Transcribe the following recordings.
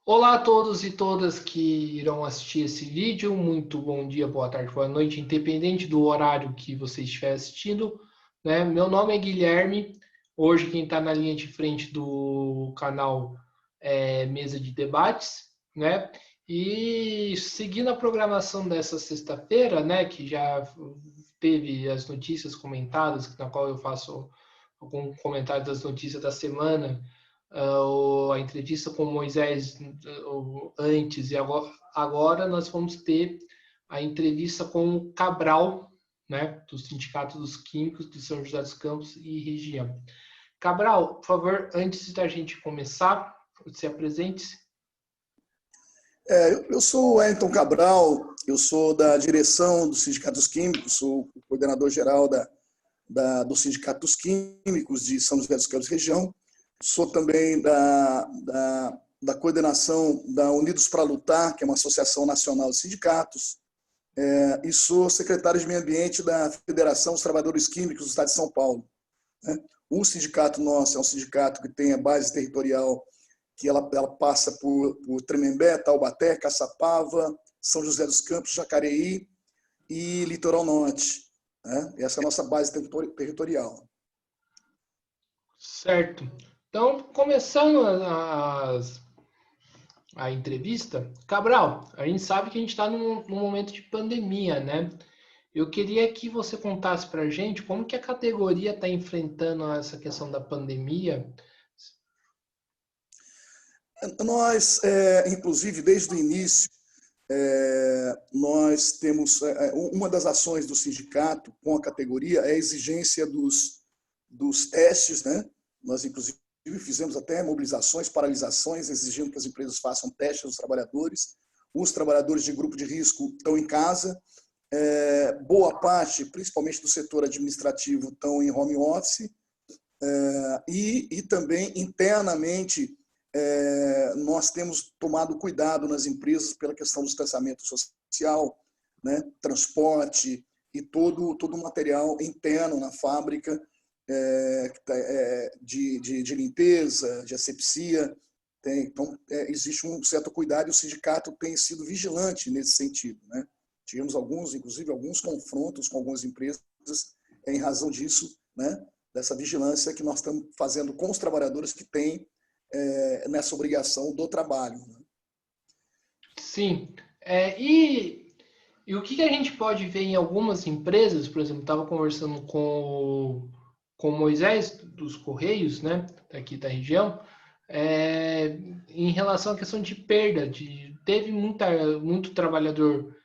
Olá a todos e todas que irão assistir esse vídeo. Muito bom dia, boa tarde, boa noite, independente do horário que você estiver assistindo, né? Meu nome é Guilherme. Hoje quem está na linha de frente do canal é Mesa de Debates, né? E seguindo a programação dessa sexta-feira, né, que já teve as notícias comentadas, na qual eu faço algum comentário das notícias da semana, a entrevista com Moisés antes e agora nós vamos ter a entrevista com o Cabral, né, do Sindicato dos Químicos de São José dos Campos e região. Cabral, por favor, antes da gente começar, se apresente-se. Eu sou o Wellington Cabral, eu sou da direção do Sindicato dos Químicos, sou o coordenador-geral do Sindicato dos Químicos de São José dos Campos região. Sou também da coordenação da Unidos para Lutar, que é uma associação nacional de sindicatos, e sou secretário de Meio Ambiente da Federação dos Trabalhadores Químicos do Estado de São Paulo. O sindicato nosso é um sindicato que tem a base territorial que ela passa por Tremembé, Taubaté, Caçapava, São José dos Campos, Jacareí e Litoral Norte. Essa é a nossa base territorial. Certo. Então, começando a entrevista, Cabral, a gente sabe que a gente está num momento de pandemia, né? Eu queria que você contasse para a gente como que a categoria está enfrentando essa questão da pandemia. Nós, inclusive, desde o início, nós temos uma das ações do sindicato com a categoria é a exigência dos testes, né? Nós, inclusive, fizemos até mobilizações, paralisações, exigindo que as empresas façam testes dos trabalhadores. Os trabalhadores de grupo de risco estão em casa. Boa parte, principalmente do setor administrativo, estão em home office. E também, internamente, nós temos tomado cuidado nas empresas pela questão do distanciamento social, né? Transporte e todo o material interno na fábrica, de limpeza, de asepsia. Então, existe um certo cuidado e o sindicato tem sido vigilante nesse sentido, né? Tivemos inclusive alguns confrontos com algumas empresas em razão disso, né? Dessa vigilância que nós estamos fazendo com os trabalhadores que têm nessa obrigação do trabalho. Né? Sim. E o que a gente pode ver em algumas empresas, por exemplo, estava conversando com o Moisés dos Correios, né, aqui da região, em relação à questão de perda, teve muito trabalhador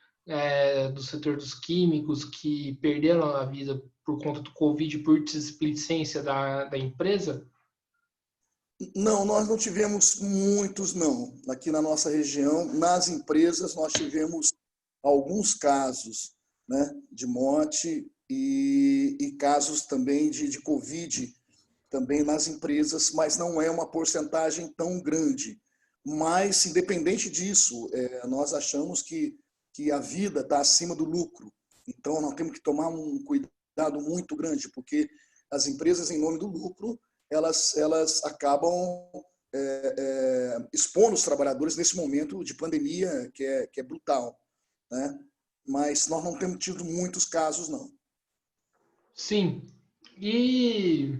do setor dos químicos que perderam a vida por conta do Covid, por displicência da empresa. Não, nós não tivemos muitos, não. Aqui na nossa região, nas empresas, nós tivemos alguns casos, né, de morte e casos também de Covid também nas empresas, mas não é uma porcentagem tão grande. Mas, independente disso, nós achamos que a vida está acima do lucro. Então, nós temos que tomar um cuidado muito grande, porque as empresas, em nome do lucro, elas acabam expondo os trabalhadores nesse momento de pandemia que é brutal, né? Mas nós não temos tido muitos casos, não. Sim. E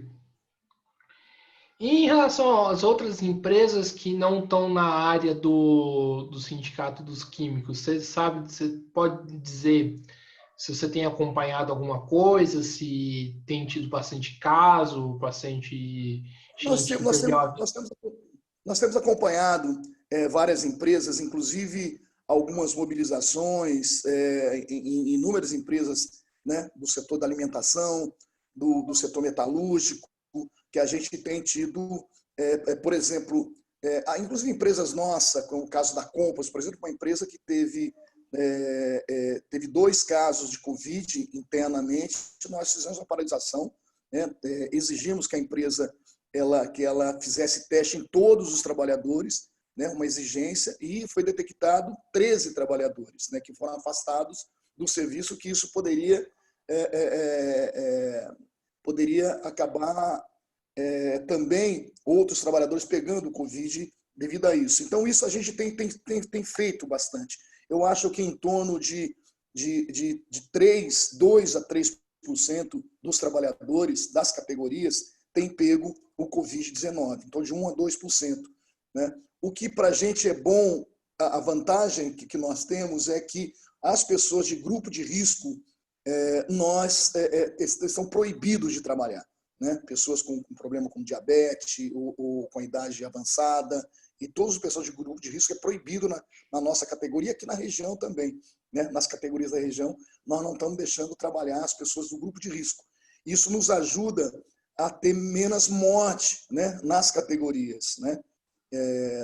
em relação às outras empresas que não estão na área do Sindicato dos Químicos, você pode dizer se você tem acompanhado alguma coisa, se tem tido bastante caso, bastante Nós gente que temos, nós perdeu temos, a vida? nós temos, nós temos acompanhado várias empresas, inclusive algumas mobilizações em inúmeras empresas, né, do setor da alimentação, do setor metalúrgico, que a gente tem tido, por exemplo, inclusive empresas nossas, como o caso da Compass, por exemplo, uma empresa que teve 2 casos de Covid internamente, nós fizemos uma paralisação, né, exigimos que a empresa que ela fizesse teste em todos os trabalhadores, né, uma exigência, e foi detectado 13 trabalhadores, né, que foram afastados do serviço, que isso poderia acabar também outros trabalhadores pegando o Covid devido a isso. Então, isso a gente tem feito bastante. Eu acho que em torno de 2 a 3% dos trabalhadores das categorias tem pego o Covid-19, então de 1 a 2%. Né? O que para a gente é bom, a vantagem que nós temos é que as pessoas de grupo de risco são proibidos de trabalhar. Né? Pessoas com problema com diabetes ou com a idade avançada, e todas as pessoas de grupo de risco é proibido na nossa categoria, aqui na região também. Né? Nas categorias da região, nós não estamos deixando trabalhar as pessoas do grupo de risco. Isso nos ajuda a ter menos morte, né? Nas categorias, né?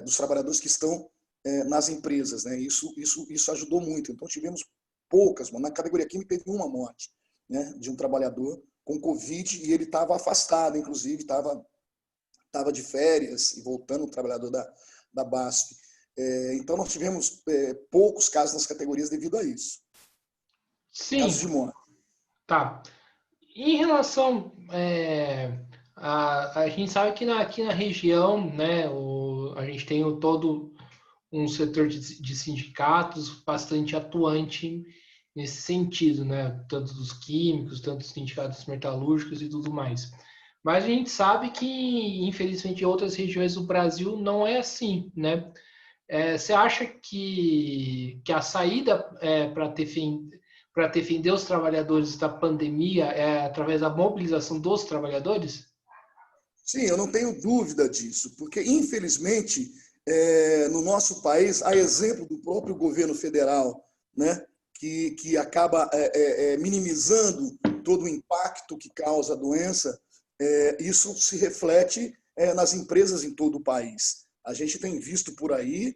Dos trabalhadores que estão nas empresas. Né? Isso ajudou muito. Então, tivemos poucas. Na categoria química, teve uma morte, né? De um trabalhador com Covid, e ele estava afastado, inclusive, estava de férias e voltando, o trabalhador da BASF. Então, nós tivemos poucos casos nas categorias devido a isso. Sim. Casos de morte. Tá. Em relação... a gente sabe que aqui na região, né, a gente tem todo um setor de sindicatos bastante atuante nesse sentido, né? Tanto dos químicos, tanto dos sindicatos metalúrgicos e tudo mais. Mas a gente sabe que, infelizmente, em outras regiões do Brasil não é assim, né? Você acha que a saída para defender os trabalhadores da pandemia é através da mobilização dos trabalhadores? Sim, eu não tenho dúvida disso, porque, infelizmente, no nosso país, a exemplo do próprio governo federal, né, que acaba minimizando todo o impacto que causa a doença, isso se reflete nas empresas em todo o país. A gente tem visto por aí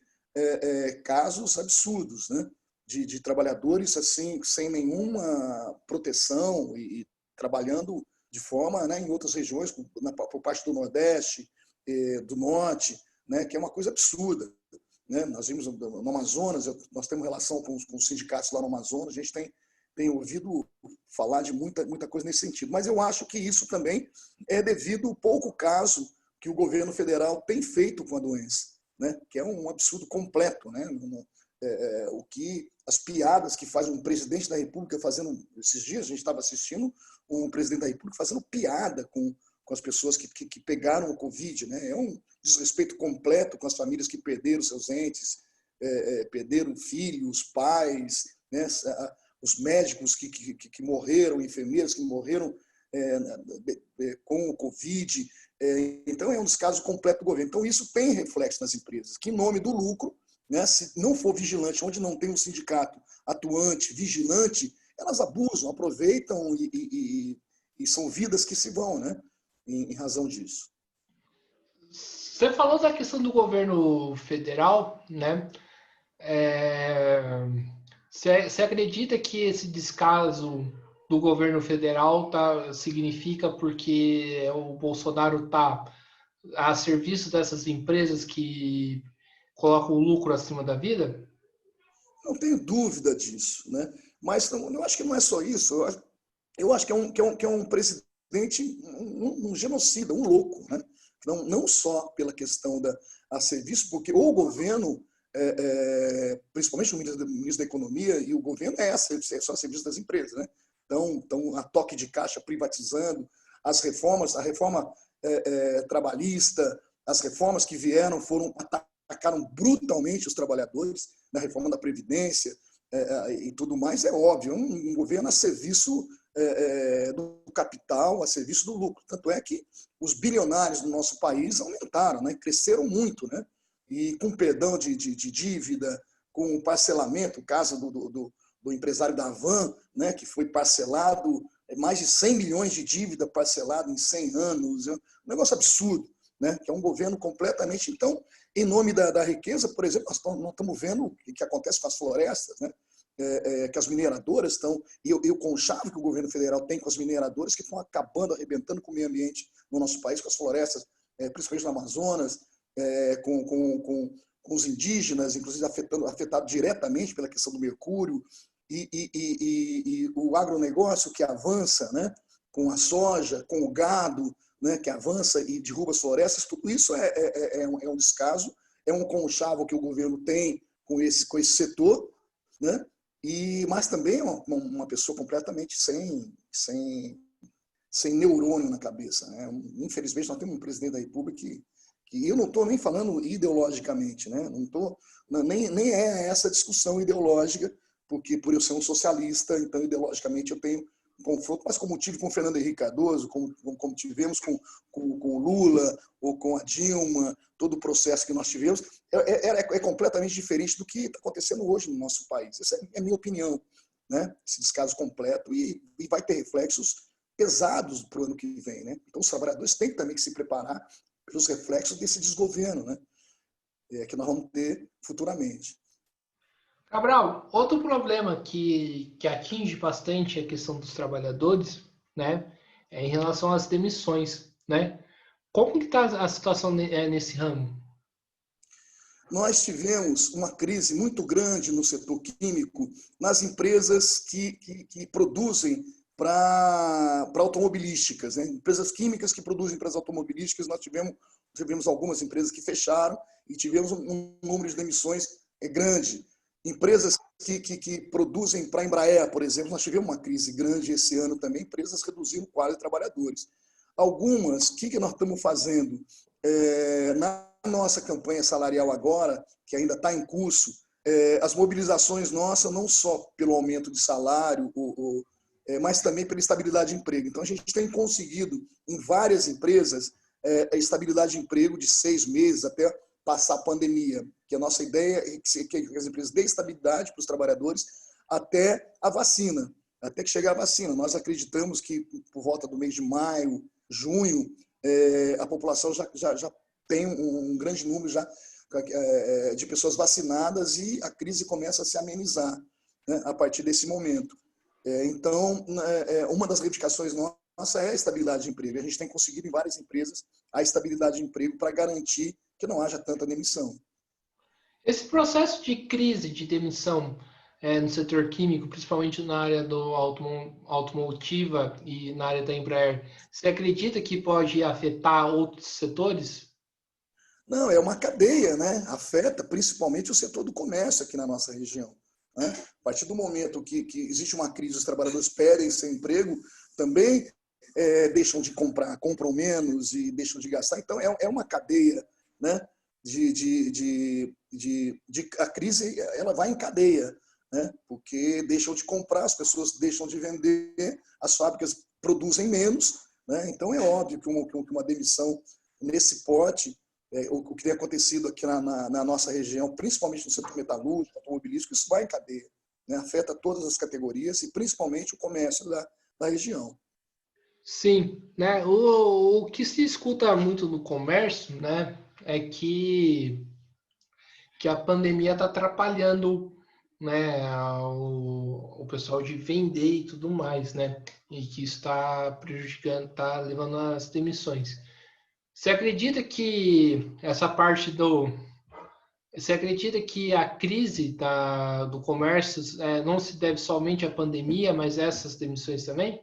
casos absurdos, né, de trabalhadores assim, sem nenhuma proteção e trabalhando de forma, né, em outras regiões, por parte do Nordeste, do Norte, né, que é uma coisa absurda. Né? Nós vimos no Amazonas, nós temos relação com os sindicatos lá no Amazonas, a gente tem ouvido falar de muita coisa nesse sentido. Mas eu acho que isso também é devido ao pouco caso que o governo federal tem feito com a doença, né? Que é um absurdo completo. Né? O que as piadas que faz um presidente da República fazendo... Esses dias a gente estava assistindo um presidente da República fazendo piada com as pessoas que pegaram o Covid. Né? É um desrespeito completo com as famílias que perderam seus entes, perderam filhos, pais, né? Os médicos que morreram, enfermeiras que morreram com o Covid. Então, é um descaso completo do governo. Então, isso tem reflexo nas empresas, que, em nome do lucro, né, se não for vigilante, onde não tem um sindicato atuante, vigilante, elas abusam, aproveitam e são vidas que se vão, né, em razão disso. Você falou da questão do governo federal, né? Você acredita que esse descaso do governo federal significa porque o Bolsonaro está a serviço dessas empresas que colocam o lucro acima da vida? Não tenho dúvida disso, né? Mas eu acho que não é só isso. Eu acho que é um presidente, um genocida, um louco, né? Não só pela questão a serviço, porque o governo, principalmente o ministro da Economia e o governo, é só a serviço das empresas, né? Então, a toque de caixa privatizando, as reformas, a reforma trabalhista, as reformas que vieram atacaram brutalmente os trabalhadores, na reforma da Previdência e tudo mais, é óbvio, um governo a serviço do capital, a serviço do lucro. Tanto é que os bilionários do nosso país aumentaram, né? Cresceram muito, né? E com perdão de dívida, com o parcelamento, o caso do empresário da Van, né? Que foi parcelado, mais de 100 milhões de dívida parcelada em 100 anos, um negócio absurdo, né? Que é um governo completamente... Então, em nome da riqueza, por exemplo, nós estamos vendo o que acontece com as florestas, né? Que as mineradoras estão... E o conchavo que o governo federal tem com as mineradoras, que estão acabando, arrebentando com o meio ambiente no nosso país, com as florestas, principalmente no Amazonas, com os indígenas, inclusive afetado diretamente pela questão do mercúrio, e o agronegócio que avança, né? Com a soja, com o gado, né, que avança e derruba as florestas, tudo isso é um descaso é um conchavo que o governo tem com esse setor, né? Mas também é uma pessoa completamente sem neurônio na cabeça, né? Infelizmente, nós temos um presidente da República que eu não estou nem falando ideologicamente, né? Nem é essa discussão ideológica, porque por eu ser um socialista, então ideologicamente eu tenho um confronto, mas como tive com o Fernando Henrique Cardoso, como tivemos com o Lula ou com a Dilma, todo o processo que nós tivemos, é completamente diferente do que está acontecendo hoje no nosso país. Essa é a minha opinião, né? Esse descaso completo e vai ter reflexos pesados para o ano que vem, né? Então os trabalhadores têm também que se preparar pelos reflexos desse desgoverno, né? Que nós vamos ter futuramente. Cabral, outro problema que atinge bastante a questão dos trabalhadores, né, é em relação às demissões, né? Como que está a situação nesse ramo? Nós tivemos uma crise muito grande no setor químico, nas empresas que produzem para automobilísticas, né? Empresas químicas que produzem para as automobilísticas, nós tivemos algumas empresas que fecharam e tivemos um número de demissões grande. Empresas que produzem para a Embraer, por exemplo, nós tivemos uma crise grande esse ano também, empresas reduzindo quase trabalhadores. Algumas, o que nós estamos fazendo? Na nossa campanha salarial agora, que ainda está em curso, as mobilizações nossas, não só pelo aumento de salário, mas também pela estabilidade de emprego. Então, a gente tem conseguido, em várias empresas, a estabilidade de emprego de 6 meses até passar a pandemia, que a nossa ideia é que as empresas dêem estabilidade para os trabalhadores até a vacina, até que chegue a vacina. Nós acreditamos que, por volta do mês de maio, junho, a população já tem um grande número já de pessoas vacinadas e a crise começa a se amenizar, né, a partir desse momento. Então, uma das reivindicações nossa é a estabilidade de emprego. A gente tem conseguido em várias empresas a estabilidade de emprego para garantir que não haja tanta demissão. Esse processo de crise, de demissão no setor químico, principalmente na área do automotiva e na área da Embraer, você acredita que pode afetar outros setores? Não, é uma cadeia, né? Afeta principalmente o setor do comércio aqui na nossa região, né? A partir do momento que existe uma crise, os trabalhadores perdem seu emprego, também deixam de comprar, compram menos e deixam de gastar. Então, é uma cadeia, né? A crise ela vai em cadeia, né? Porque deixam de comprar, as pessoas deixam de vender, as fábricas produzem menos, né? Então, é óbvio que uma demissão nesse porte, o que tem acontecido aqui na nossa região, principalmente no setor metalúrgico, automobilístico, isso vai em cadeia, né? Afeta todas as categorias e principalmente o comércio da região. Sim, né? O que se escuta muito no comércio, né, é que a pandemia está atrapalhando, né, o pessoal de vender e tudo mais, né? E que está prejudicando, está levando às demissões. Você acredita que essa parte do. Você acredita que a crise do comércio não se deve somente à pandemia, mas a essas demissões também?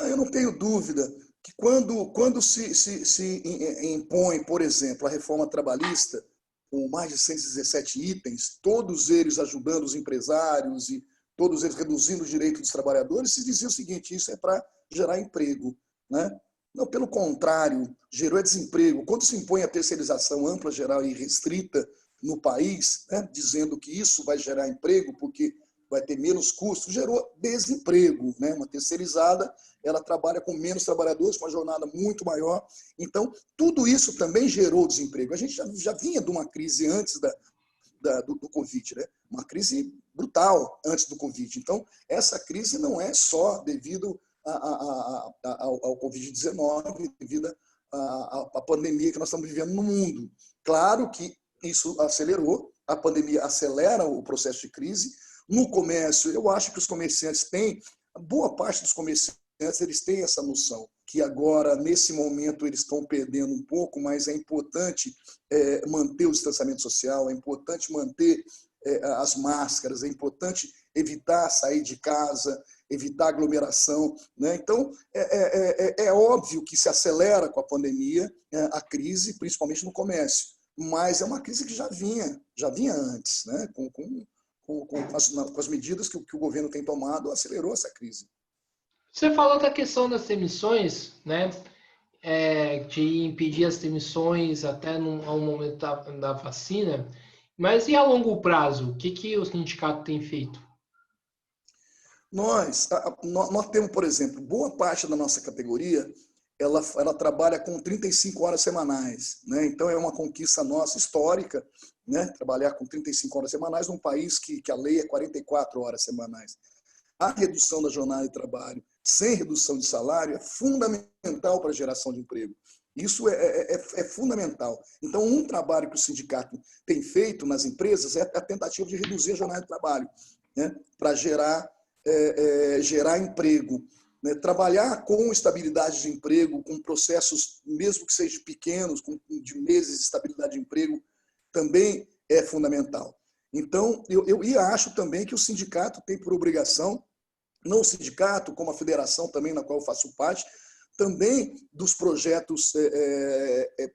Eu não tenho dúvida que quando se impõe, por exemplo, a reforma trabalhista, com mais de 117 itens, todos eles ajudando os empresários e todos eles reduzindo o direito dos trabalhadores, se dizia o seguinte: isso é para gerar emprego, né? Não, pelo contrário, gerou desemprego. Quando se impõe a terceirização ampla, geral e restrita no país, né, dizendo que isso vai gerar emprego, porque vai ter menos custos, gerou desemprego, né? Uma terceirizada, ela trabalha com menos trabalhadores, com uma jornada muito maior. Então, tudo isso também gerou desemprego. A gente já vinha de uma crise antes do Covid, né? Uma crise brutal antes do Covid. Então, essa crise não é só devido ao Covid-19, devido à pandemia que nós estamos vivendo no mundo. Claro que isso acelerou, a pandemia acelera o processo de crise. No comércio, eu acho que os comerciantes têm, boa parte dos comerciantes, eles têm essa noção, que agora, nesse momento, eles estão perdendo um pouco, mas é importante manter o distanciamento social, é importante manter as máscaras, é importante evitar sair de casa, evitar aglomeração, né? Então, é óbvio que se acelera com a pandemia a crise, principalmente no comércio. mas é uma crise que já vinha antes, né? Com as medidas que o governo tem tomado, acelerou essa crise. Você falou da questão das demissões, né? De impedir as demissões até ao momento da vacina. Mas e a longo prazo? O que o sindicato tem feito? Nós temos, por exemplo, boa parte da nossa categoria, ela trabalha com 35 horas semanais, né? Então é uma conquista nossa histórica, né? Trabalhar com 35 horas semanais num país que a lei é 44 horas semanais. A redução da jornada de trabalho sem redução de salário é fundamental para a geração de emprego. Isso é fundamental. Então, um trabalho que o sindicato tem feito nas empresas é a tentativa de reduzir a jornada de trabalho, né? Para gerar emprego, né? Trabalhar com estabilidade de emprego, com processos, mesmo que sejam pequenos, de meses de estabilidade de emprego, também é fundamental. Então, eu acho também que o sindicato tem por obrigação, não o sindicato, como a federação também, na qual eu faço parte, também dos projetos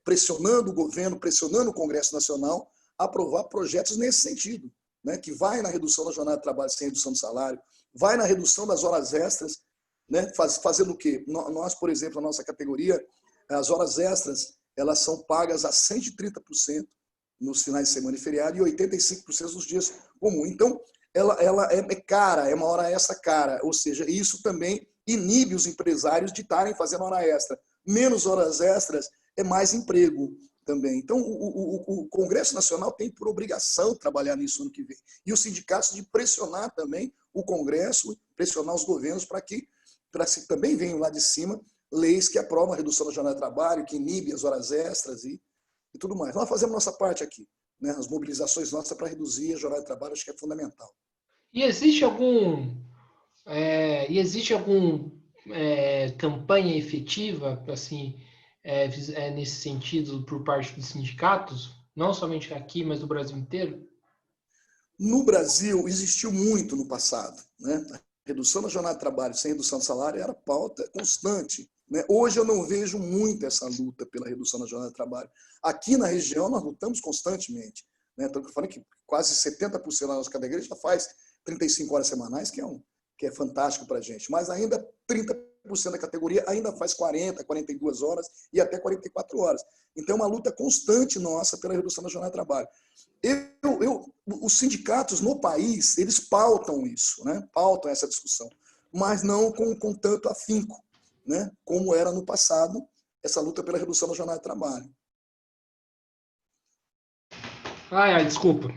pressionando o governo, pressionando o Congresso Nacional, a aprovar projetos nesse sentido, né, que vai na redução da jornada de trabalho sem redução de salário, vai na redução das horas extras, né, fazendo o quê? Nós, por exemplo, na nossa categoria, as horas extras elas são pagas a 130% nos finais de semana e feriado e 85% nos dias comuns. Então, ela é cara, é uma hora extra cara, ou seja, isso também inibe os empresários de estarem fazendo hora extra. Menos horas extras é mais emprego também. Então, o Congresso Nacional tem por obrigação trabalhar nisso ano que vem. E os sindicatos de pressionar também o Congresso, pressionar os governos para que também venham lá de cima leis que aprovam a redução da jornada de trabalho, que inibe as horas extras e tudo mais. Nós fazemos nossa parte aqui, né? As mobilizações nossas para reduzir a jornada de trabalho, acho que é fundamental. E existe algum campanha efetiva, assim, nesse sentido, por parte dos sindicatos, não somente aqui, mas do Brasil inteiro? No Brasil, existiu muito no passado, né? A redução da jornada de trabalho sem redução de salário era pauta constante, né? Hoje eu não vejo muito essa luta pela redução da jornada de trabalho. Aqui na região nós lutamos constantemente, né? Então, eu falei que quase 70% da nossa categoria já faz 35 horas semanais, que é fantástico para a gente, mas ainda 30% da categoria ainda faz 40, 42 horas e até 44 horas. Então, é uma luta constante nossa pela redução da jornada de trabalho. Os sindicatos no país, eles pautam isso, né? Pautam essa discussão, mas não com tanto afinco, né? Como era no passado, essa luta pela redução da jornada de trabalho. Desculpa.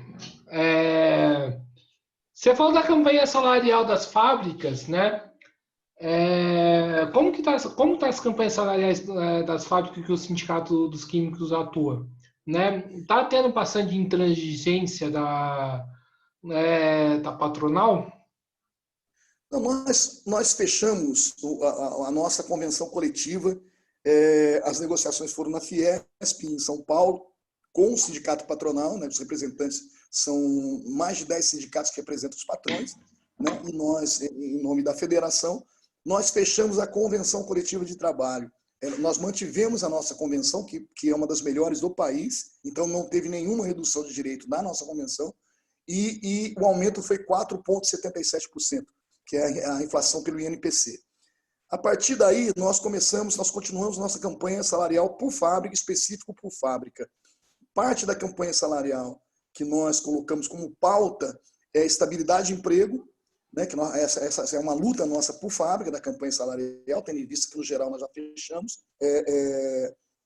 Você falou da campanha salarial das fábricas, né? Como tá as campanhas salariais das fábricas que o Sindicato dos Químicos atua? Né? Tá tendo bastante intransigência da patronal? Então, nós fechamos a nossa convenção coletiva, as negociações foram na Fiesp, em São Paulo, com o sindicato patronal, né? Os representantes são mais de 10 sindicatos que representam os patrões, né? E nós, em nome da federação, nós fechamos a convenção coletiva de trabalho. Nós mantivemos a nossa convenção, que é uma das melhores do país, então não teve nenhuma redução de direito na nossa convenção, e o aumento foi 4,77%, que é a inflação pelo INPC. A partir daí, nós continuamos nossa campanha salarial por fábrica, específico por fábrica. Parte da campanha salarial que nós colocamos como pauta é estabilidade de emprego, né, que essa é uma luta nossa por fábrica da campanha salarial, tendo em vista que no geral nós já fechamos.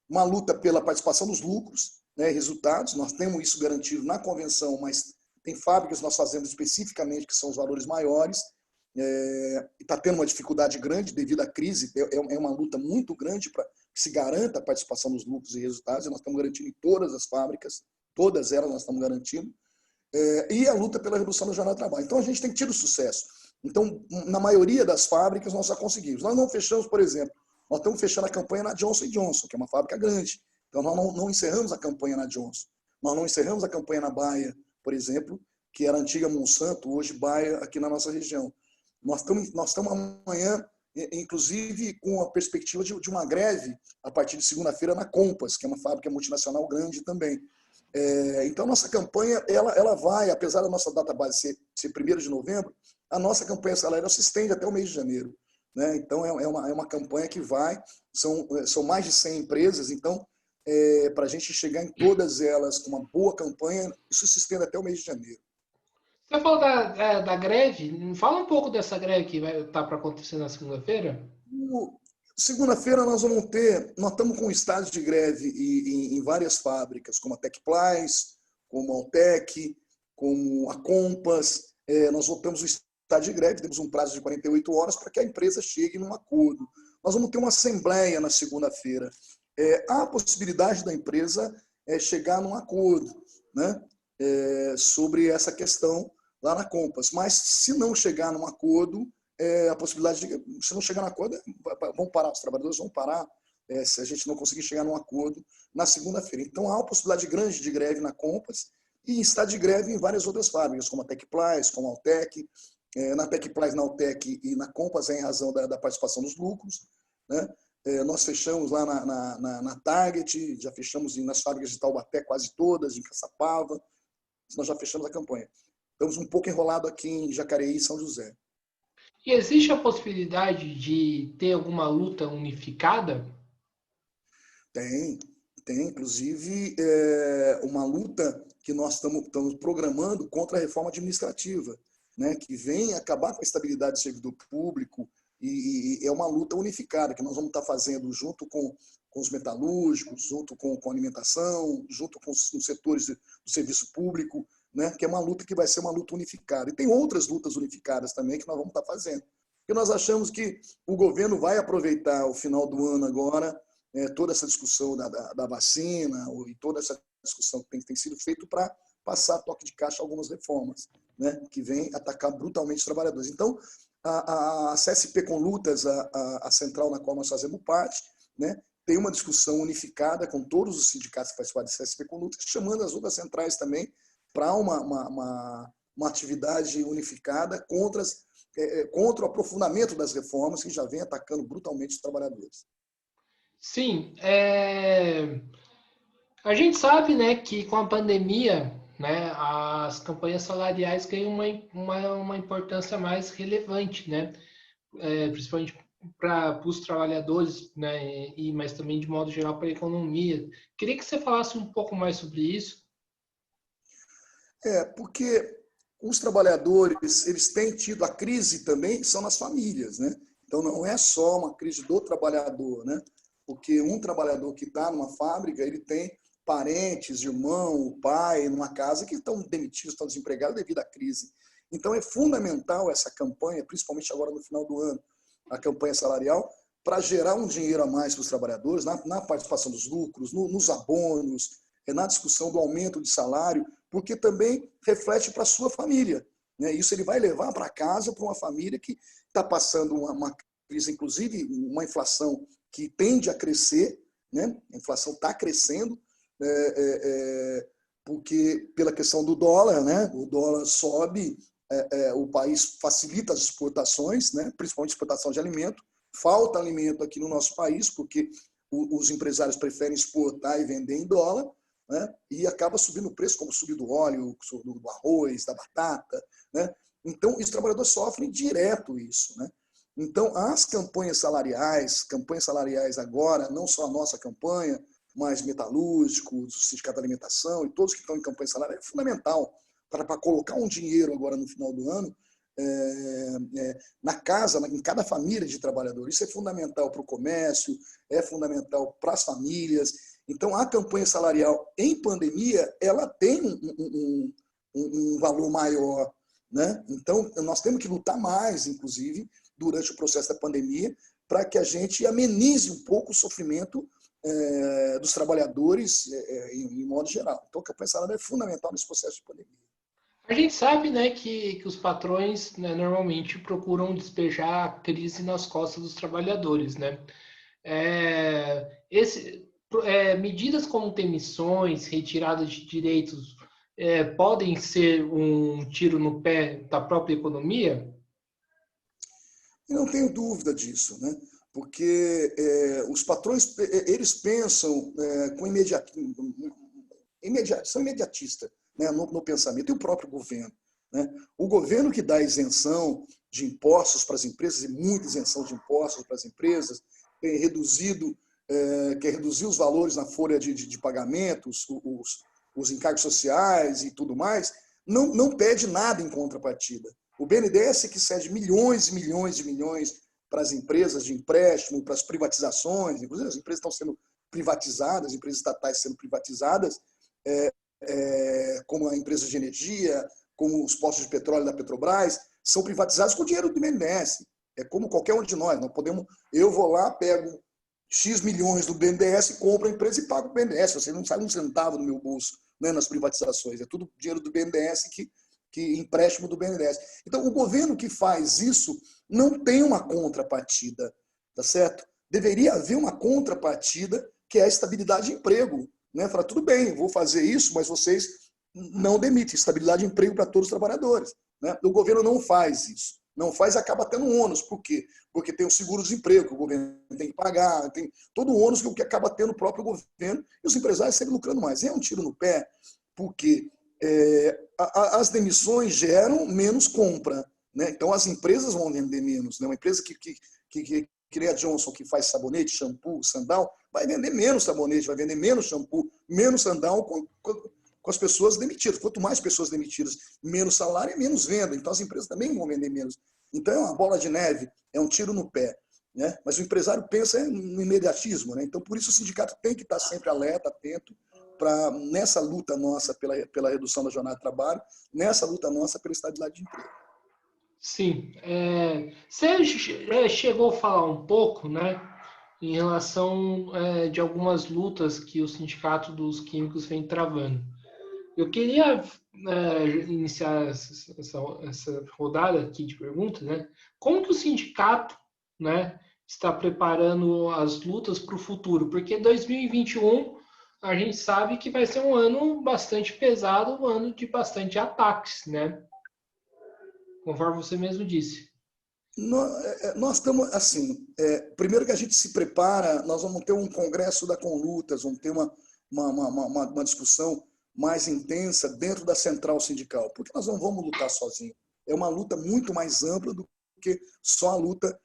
Uma luta pela participação dos lucros, né, resultados, nós temos isso garantido na convenção, mas tem fábricas que nós fazemos especificamente que são os valores maiores, está tendo uma dificuldade grande devido à crise, é uma luta muito grande para que se garanta a participação dos lucros e resultados, e nós estamos garantindo em todas as fábricas, todas elas nós estamos garantindo, e a luta pela redução da jornada de trabalho. Então, a gente tem tido sucesso. Então, na maioria das fábricas, nós já conseguimos. Nós não fechamos, por exemplo, nós estamos fechando a campanha na Johnson & Johnson, que é uma fábrica grande. Então, nós não encerramos a campanha na Johnson. Nós não encerramos a campanha na Bayer, por exemplo, que era a antiga Monsanto, hoje Bayer, aqui na nossa região. Nós estamos amanhã, inclusive, com a perspectiva de uma greve a partir de segunda-feira na Compass, que é uma fábrica multinacional grande também. Então, nossa campanha, ela vai, apesar da nossa data base ser 1º de novembro, a nossa campanha salarial se estende até o mês de janeiro. Né? Então, é uma campanha que vai, são mais de 100 empresas, então, para a gente chegar em todas elas com uma boa campanha, isso se estende até o mês de janeiro. Você falou da greve, fala um pouco dessa greve que vai estar para acontecer na segunda-feira. Segunda-feira nós estamos com um estado de greve em várias fábricas, como a Tecplais, como a Altec, como a Compass. Nós voltamos o estado de greve, temos um prazo de 48 horas para que a empresa chegue num acordo. Nós vamos ter uma assembleia na segunda-feira. Há a possibilidade da empresa chegar num acordo, né, sobre essa questão lá na Compass, mas se não chegar num acordo, a possibilidade de, se não chegar no acordo, vão parar, os trabalhadores vão parar se a gente não conseguir chegar num acordo na segunda-feira. Então, há uma possibilidade grande de greve na Compass e está de greve em várias outras fábricas, como a Tecplais, como a Altec. Na Tecplais, na Altec e na Compass, em razão da participação dos lucros. Né? Nós fechamos lá na Target, já fechamos nas fábricas de Taubaté quase todas, em Caçapava, nós já fechamos a campanha. Estamos um pouco enrolados aqui em Jacareí e São José. E existe a possibilidade de ter alguma luta unificada? Tem. Inclusive, uma luta que nós estamos programando contra a reforma administrativa, né, que vem acabar com a estabilidade do servidor público, e é uma luta unificada que nós vamos estar fazendo junto com os metalúrgicos, junto com a alimentação, junto com os setores do serviço público, né, que é uma luta que vai ser uma luta unificada. E tem outras lutas unificadas também que nós vamos estar fazendo. Porque nós achamos que o governo vai aproveitar o final do ano agora, toda essa discussão da vacina e toda essa discussão que tem sido feita para passar toque de caixa algumas reformas, né, que vem atacar brutalmente os trabalhadores. Então, a CSP com Lutas, a central na qual nós fazemos parte, né, tem uma discussão unificada com todos os sindicatos que fazem parte da CSP com Lutas, chamando as outras centrais também para uma atividade unificada contra o aprofundamento das reformas que já vem atacando brutalmente os trabalhadores. Sim, a gente sabe, né, que com a pandemia, né, as campanhas salariais ganham uma importância mais relevante, né, principalmente para os trabalhadores, né, mas também de modo geral para a economia. Queria que você falasse um pouco mais sobre isso. Porque os trabalhadores, eles têm tido a crise também, são nas famílias, né? Então, não é só uma crise do trabalhador, né? Porque um trabalhador que está numa fábrica, ele tem parentes, irmão, pai, numa casa que estão demitidos, estão desempregados devido à crise. Então, é fundamental essa campanha, principalmente agora no final do ano, a campanha salarial, para gerar um dinheiro a mais para os trabalhadores, na participação dos lucros, nos abonos, na discussão do aumento de salário, porque também reflete para a sua família. Né? Isso ele vai levar para casa, para uma família que está passando uma crise, inclusive uma inflação que tende a crescer, né? A inflação está crescendo, porque pela questão do dólar, né? O dólar sobe, o país facilita as exportações, né? Principalmente exportação de alimento. Falta alimento aqui no nosso país, porque os empresários preferem exportar e vender em dólar, né? E acaba subindo o preço, como subir do óleo, do arroz, da batata, né? Então, os trabalhadores sofrem direto isso, né? Então, as campanhas salariais agora, não só a nossa campanha, mas metalúrgicos, o Sindicato da Alimentação e todos que estão em campanha salarial, é fundamental para colocar um dinheiro agora no final do ano na casa, em cada família de trabalhadores. Isso é fundamental para o comércio, é fundamental para as famílias. Então, a campanha salarial em pandemia, ela tem um valor maior, né? Então, nós temos que lutar mais, inclusive, durante o processo da pandemia, para que a gente amenize um pouco o sofrimento dos trabalhadores em modo geral. Então, a campanha salarial é fundamental nesse processo de pandemia. A gente sabe, né, que os patrões, né, normalmente procuram despejar a crise nas costas dos trabalhadores, né? Medidas como demissões, retirada de direitos, podem ser um tiro no pé da própria economia? Eu não tenho dúvida disso, né? Porque os patrões eles pensam com são imediatistas, né, no pensamento, e o próprio governo. Né? O governo que dá isenção de impostos para as empresas, e muita isenção de impostos para as empresas, tem reduzido, quer reduzir os valores na folha de pagamentos, os encargos sociais e tudo mais, não pede nada em contrapartida. O BNDES que cede milhões e milhões de milhões para as empresas de empréstimo, para as privatizações, inclusive as empresas estão sendo privatizadas, empresas estatais sendo privatizadas, como a empresa de energia, como os postos de petróleo da Petrobras, são privatizados com o dinheiro do BNDES. É como qualquer um de nós. Eu vou lá, pego X milhões do BNDES, compro a empresa e pago o BNDES. Você não sai um centavo do meu bolso, né, nas privatizações. É tudo dinheiro do BNDES que empréstimo do BNDES. Então, o governo que faz isso não tem uma contrapartida, tá certo? Deveria haver uma contrapartida, que é a estabilidade de emprego. Né? Falar, tudo bem, eu vou fazer isso, mas vocês não demitem. Estabilidade de emprego para todos os trabalhadores. Né? O governo não faz isso. Não faz, acaba tendo um ônus. Por quê? Porque tem o seguro-desemprego, que o governo tem que pagar, tem todo o ônus que acaba tendo o próprio governo, e os empresários sempre lucrando mais. É um tiro no pé, porque as demissões geram menos compra. Né? Então, as empresas vão vender menos. Né? Uma empresa que nem a Johnson, que faz sabonete, shampoo, sandal, vai vender menos sabonete, vai vender menos shampoo, menos sandal com as pessoas demitidas. Quanto mais pessoas demitidas, menos salário e menos venda. Então, as empresas também vão vender menos. Então, é uma bola de neve, é um tiro no pé. Né? Mas o empresário pensa no imediatismo. Né? Então, por isso, o sindicato tem que estar sempre alerta, atento, para nessa luta nossa pela redução da jornada de trabalho, nessa luta nossa pela estabilidade de emprego. Sim. Você chegou a falar um pouco, né, em relação de algumas lutas que o Sindicato dos Químicos vem travando. Eu queria iniciar essa rodada aqui de perguntas, né? Como que o sindicato, né, está preparando as lutas para o futuro? Porque 2021 a gente sabe que vai ser um ano bastante pesado, um ano de bastante ataques, né? Conforme você mesmo disse. Nós estamos assim, primeiro que a gente se prepara, nós vamos ter um congresso da Conlutas, vamos ter uma discussão mais intensa dentro da central sindical, porque nós não vamos lutar sozinhos. É uma luta muito mais ampla do que só a luta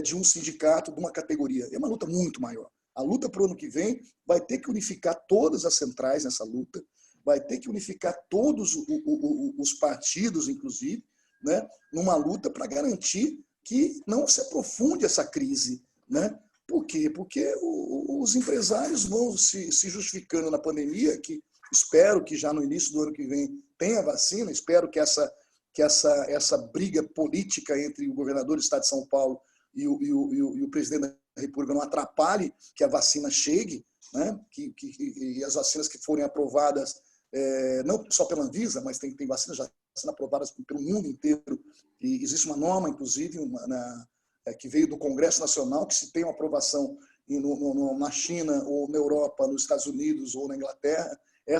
de um sindicato, de uma categoria. É uma luta muito maior. A luta para o ano que vem vai ter que unificar todas as centrais nessa luta, vai ter que unificar todos os partidos, inclusive, né, numa luta para garantir que não se aprofunde essa crise. Né? Por quê? Porque os empresários vão se justificando na pandemia, que espero que já no início do ano que vem tenha vacina, espero que essa briga política entre o governador do estado de São Paulo e o presidente da República não atrapalhe que a vacina chegue, né? E as vacinas que forem aprovadas, não só pela Anvisa, mas tem vacinas já sendo aprovadas pelo mundo inteiro, e existe uma norma, inclusive, que veio do Congresso Nacional, que se tem uma aprovação na China, ou na Europa, nos Estados Unidos, ou na Inglaterra,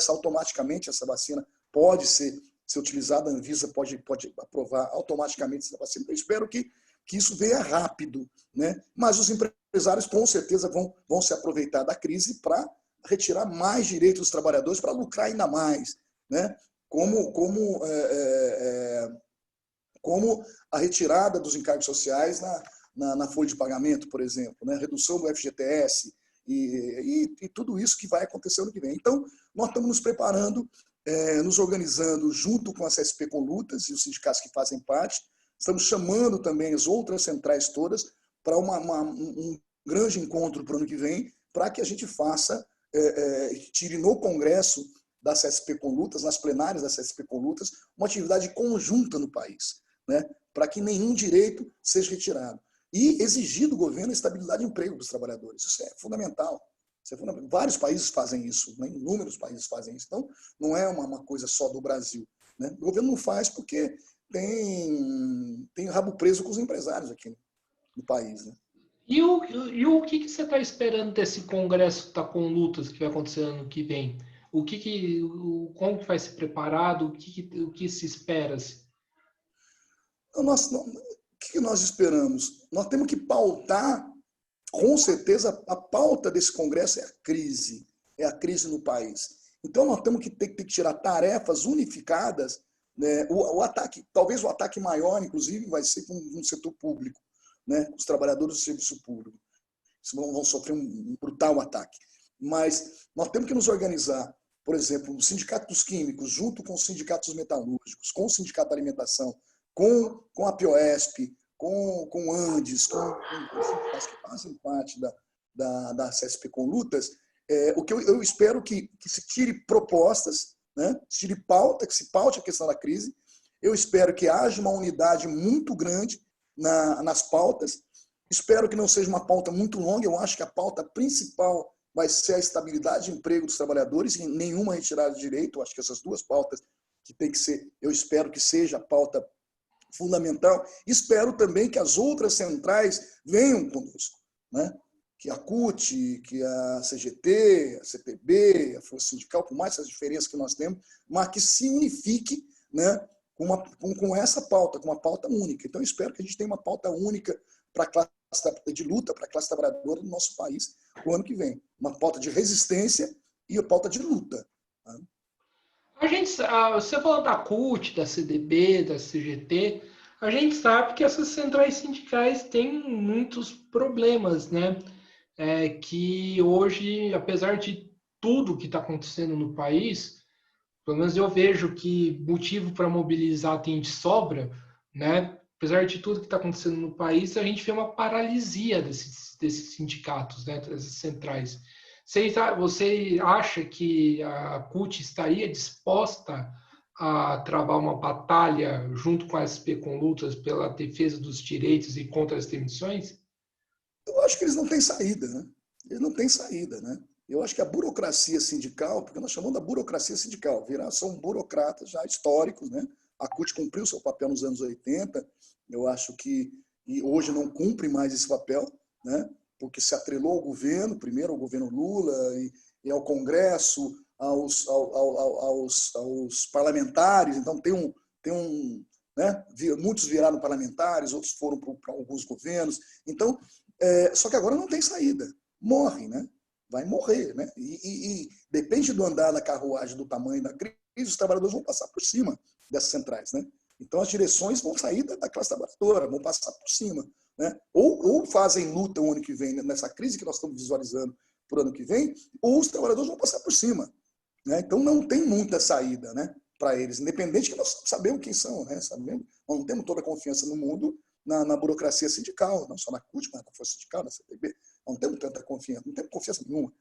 automaticamente essa vacina pode ser utilizada, a Anvisa pode aprovar automaticamente essa vacina. Eu espero que isso venha rápido, né? Mas os empresários, com certeza, vão se aproveitar da crise para retirar mais direitos dos trabalhadores, para lucrar ainda mais, né? Como a retirada dos encargos sociais na folha de pagamento, por exemplo, né? Redução do FGTS e tudo isso que vai acontecer ano que vem. Então, nós estamos nos preparando, nos organizando junto com a CSP Conlutas e os sindicatos que fazem parte. Estamos chamando também as outras centrais todas para um grande encontro para o ano que vem, para que a gente faça, tire no Congresso da CSP Conlutas, nas plenárias da CSP Conlutas, uma atividade conjunta no país, né? Para que nenhum direito seja retirado. E exigir do governo a estabilidade de emprego dos trabalhadores. Isso é fundamental. Vários países fazem isso, né? Inúmeros países fazem isso. Então, não é uma coisa só do Brasil. Né? O governo não faz porque tem rabo preso com os empresários aqui no país. Né? E o que você está esperando desse congresso da Conlutas que vai acontecer ano que vem? Como que vai ser preparado? O que se espera? O que nós esperamos? Nós temos que pautar, com certeza, a pauta desse congresso é a crise no país. Então, nós temos que ter que tirar tarefas unificadas, né? O ataque, talvez o ataque maior, inclusive, vai ser com o setor público, né? Os trabalhadores do serviço público. Eles vão sofrer um brutal ataque. Mas nós temos que nos organizar, por exemplo, o Sindicato dos Químicos, junto com os sindicatos metalúrgicos, com o Sindicato da Alimentação, com a Pioesp, com o Andes, com os sindicatos que fazem parte da CSP com lutas, o que eu espero que se tire propostas, né? Se tire pauta, que se paute a questão da crise. Eu espero que haja uma unidade muito grande nas pautas. Espero que não seja uma pauta muito longa. Eu acho que a pauta principal vai ser a estabilidade de emprego dos trabalhadores e nenhuma retirada de direito. Eu acho que essas duas pautas que tem que ser, eu espero que seja a pauta fundamental. Espero também que as outras centrais venham conosco, né? Que a CUT, que a CGT, a CPB, a Força Sindical, por mais essas diferenças que nós temos, mas que se unifique, né, com essa pauta, com uma pauta única. Então, eu espero que a gente tenha uma pauta única para a classe de luta, para a classe trabalhadora do nosso país no ano que vem. Uma pauta de resistência e uma pauta de luta. Né? Você falou da CUT, da CDB, da CGT, a gente sabe que essas centrais sindicais têm muitos problemas, né? Que hoje, apesar de tudo que está acontecendo no país, pelo menos eu vejo que motivo para mobilizar tem de sobra, né? Apesar de tudo que está acontecendo no país, a gente vê uma paralisia desses sindicatos, né? Dessas centrais. Você acha que a CUT estaria disposta a travar uma batalha junto com a SP com lutas pela defesa dos direitos e contra as demissões? Eu acho que eles não têm saída, né? Eles não têm saída, né? Eu acho que a burocracia sindical, porque nós chamamos da burocracia sindical, são burocratas já históricos, né? A CUT cumpriu seu papel nos anos 80, eu acho que e hoje não cumpre mais esse papel, né? Porque se atrelou ao governo, primeiro ao governo Lula e ao Congresso, aos parlamentares, então né? Muitos viraram parlamentares, outros foram para alguns governos, então só que agora não tem saída, morre, né? Vai morrer, né? E depende do andar da carruagem, do tamanho da crise, os trabalhadores vão passar por cima dessas centrais, né? Então as direções vão sair da classe trabalhadora, vão passar por cima, né? Ou fazem luta o ano que vem nessa crise que nós estamos visualizando para o ano que vem, ou os trabalhadores vão passar por cima, né? Então não tem muita saída, né? Para eles, independente que nós sabemos quem são, né? Sabemos, nós não temos toda a confiança no mundo na burocracia sindical, não só na CUT, mas na Força Sindical, na CPB. Não temos tanta confiança, não temos confiança nenhuma.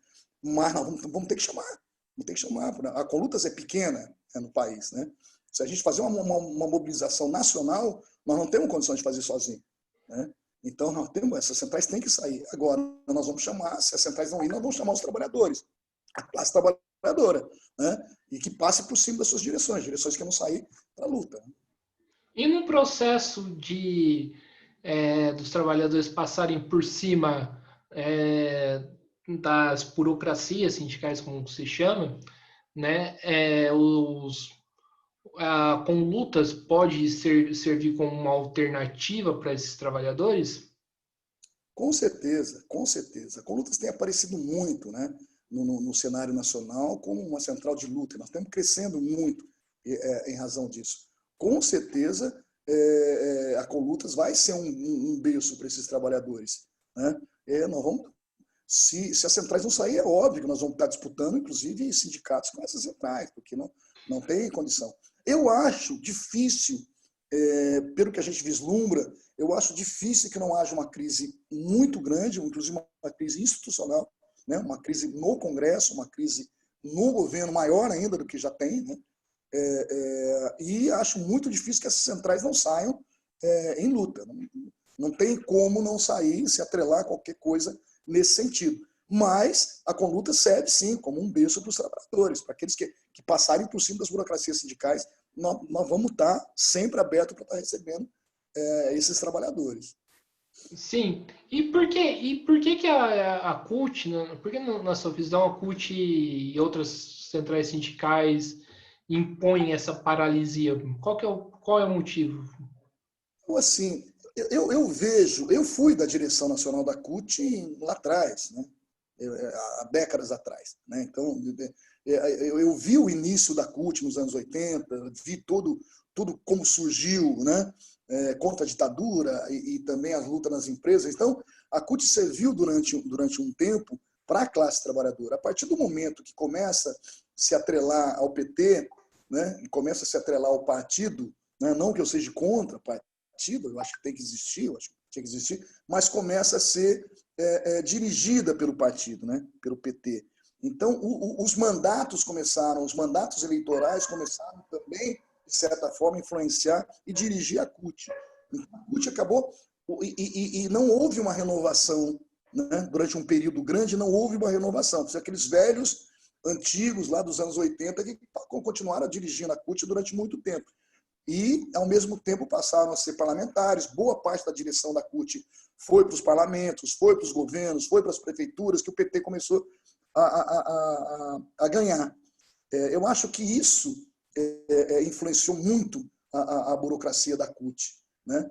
Mas nós vamos ter que chamar. Vamos ter que chamar. A Colutas é pequena, né, no país, né? Se a gente fazer uma mobilização nacional, nós não temos condições de fazer sozinho, né? Então, essas centrais têm que sair. Agora, nós vamos chamar, se as centrais não irem, nós vamos chamar os trabalhadores, a classe trabalhadora, né? E que passe por cima das suas direções que não sair para a luta. Né? E no processo dos trabalhadores passarem por cima das burocracias sindicais, como se chama, né, com lutas pode servir como uma alternativa para esses trabalhadores? Com certeza, com certeza. A Colutas tem aparecido muito, né, no cenário nacional como uma central de luta. Nós estamos crescendo muito em razão disso. Com certeza, a Colutas vai ser um berço para esses trabalhadores. Né? Nós vamos, se as centrais não saírem, é óbvio que nós vamos estar disputando, inclusive, sindicatos com essas centrais, porque não tem condição. Eu acho difícil, pelo que a gente vislumbra, eu acho difícil que não haja uma crise muito grande, inclusive uma crise institucional, né? Uma crise no Congresso, uma crise no governo maior ainda do que já tem, né? E acho muito difícil que essas centrais não saiam em luta. Não tem como não sair, se atrelar a qualquer coisa nesse sentido. Mas a Conluta serve, sim, como um berço para os trabalhadores, para aqueles que passarem por cima das burocracias sindicais, nós vamos estar sempre abertos para estar recebendo esses trabalhadores. Sim. E por que a CUT, por que na sua visão a CUT e outras centrais sindicais impõem essa paralisia? Qual é o motivo? Então, assim, eu vejo, eu fui da direção nacional da CUT lá atrás, né? há décadas atrás, né? Então, eu vi o início da CUT nos anos 80, vi tudo como surgiu, né? Contra a ditadura e também as lutas nas empresas. Então, a CUT serviu durante um tempo para a classe trabalhadora. A partir do momento que começa a se atrelar ao PT, né? E começa a se atrelar ao partido, né? Não que eu seja contra partido, eu acho que tem que existir, eu acho que tinha que existir, mas começa a ser dirigida pelo partido, né? Pelo PT. Então, os mandatos eleitorais começaram também, de certa forma, a influenciar e dirigir a CUT. A CUT acabou, e não houve uma renovação, né? Durante um período grande, não houve uma renovação. Aqueles velhos, antigos, lá dos anos 80, que continuaram dirigindo a CUT durante muito tempo. E, ao mesmo tempo, passaram a ser parlamentares. Boa parte da direção da CUT foi para os parlamentos, foi para os governos, foi para as prefeituras, que o PT começou a ganhar. Eu acho que isso influenciou muito a burocracia da CUT, né?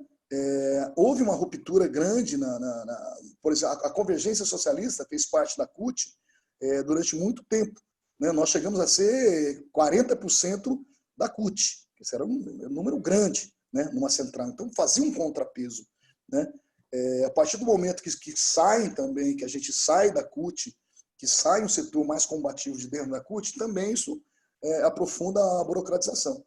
Houve uma ruptura grande, por exemplo, a Convergência Socialista fez parte da CUT durante muito tempo, né? Nós chegamos a ser 40% da CUT. Isso era um número grande, né, numa central. Então, fazia um contrapeso, né? A partir do momento que saem também, que a gente sai da CUT, que sai um setor mais combativo de dentro da CUT, também isso aprofunda a burocratização.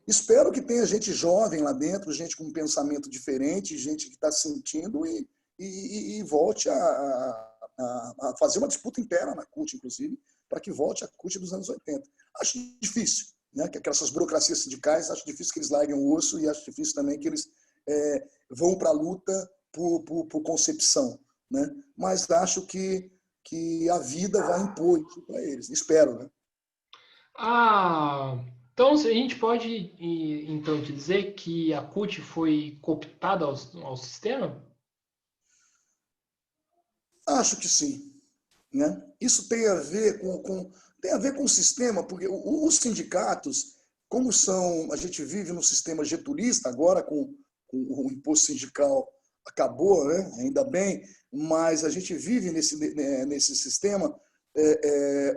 Espero que tenha gente jovem lá dentro, gente com um pensamento diferente, gente que está sentindo e volte a fazer uma disputa interna na CUT, inclusive, para que volte a CUT dos anos 80. Acho difícil, né? Que essas burocracias sindicais, acho difícil que eles larguem o osso e acho difícil também que eles vão para a luta por concepção, né? Mas acho que a vida vai impor isso para eles. Espero, né? Então a gente pode então dizer que a CUT foi cooptada ao sistema? Acho que sim, né? Isso tem a ver com o sistema, porque os sindicatos, como a gente vive no sistema getulista, agora com o imposto sindical acabou, né? Ainda bem, mas a gente vive nesse sistema.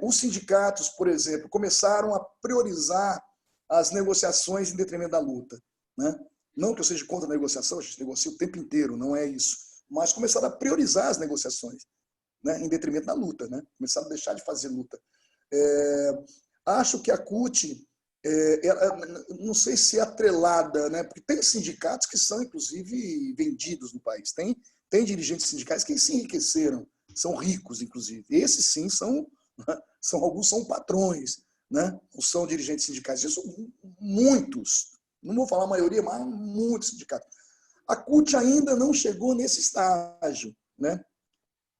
Os sindicatos, por exemplo, começaram a priorizar as negociações em detrimento da luta, né? Não que eu seja contra a negociação, a gente negocia o tempo inteiro, não é isso, mas começaram a priorizar as negociações, né, em detrimento da luta, né? Começaram a deixar de fazer luta. Acho que a CUT, não sei se é atrelada, né? Porque tem sindicatos que são, inclusive, vendidos no país. Tem dirigentes sindicais que se enriqueceram, são ricos, inclusive. Esses, sim, alguns são patrões, né? Ou são dirigentes sindicais. Isso, muitos, não vou falar a maioria, mas muitos sindicatos. A CUT ainda não chegou nesse estágio, né?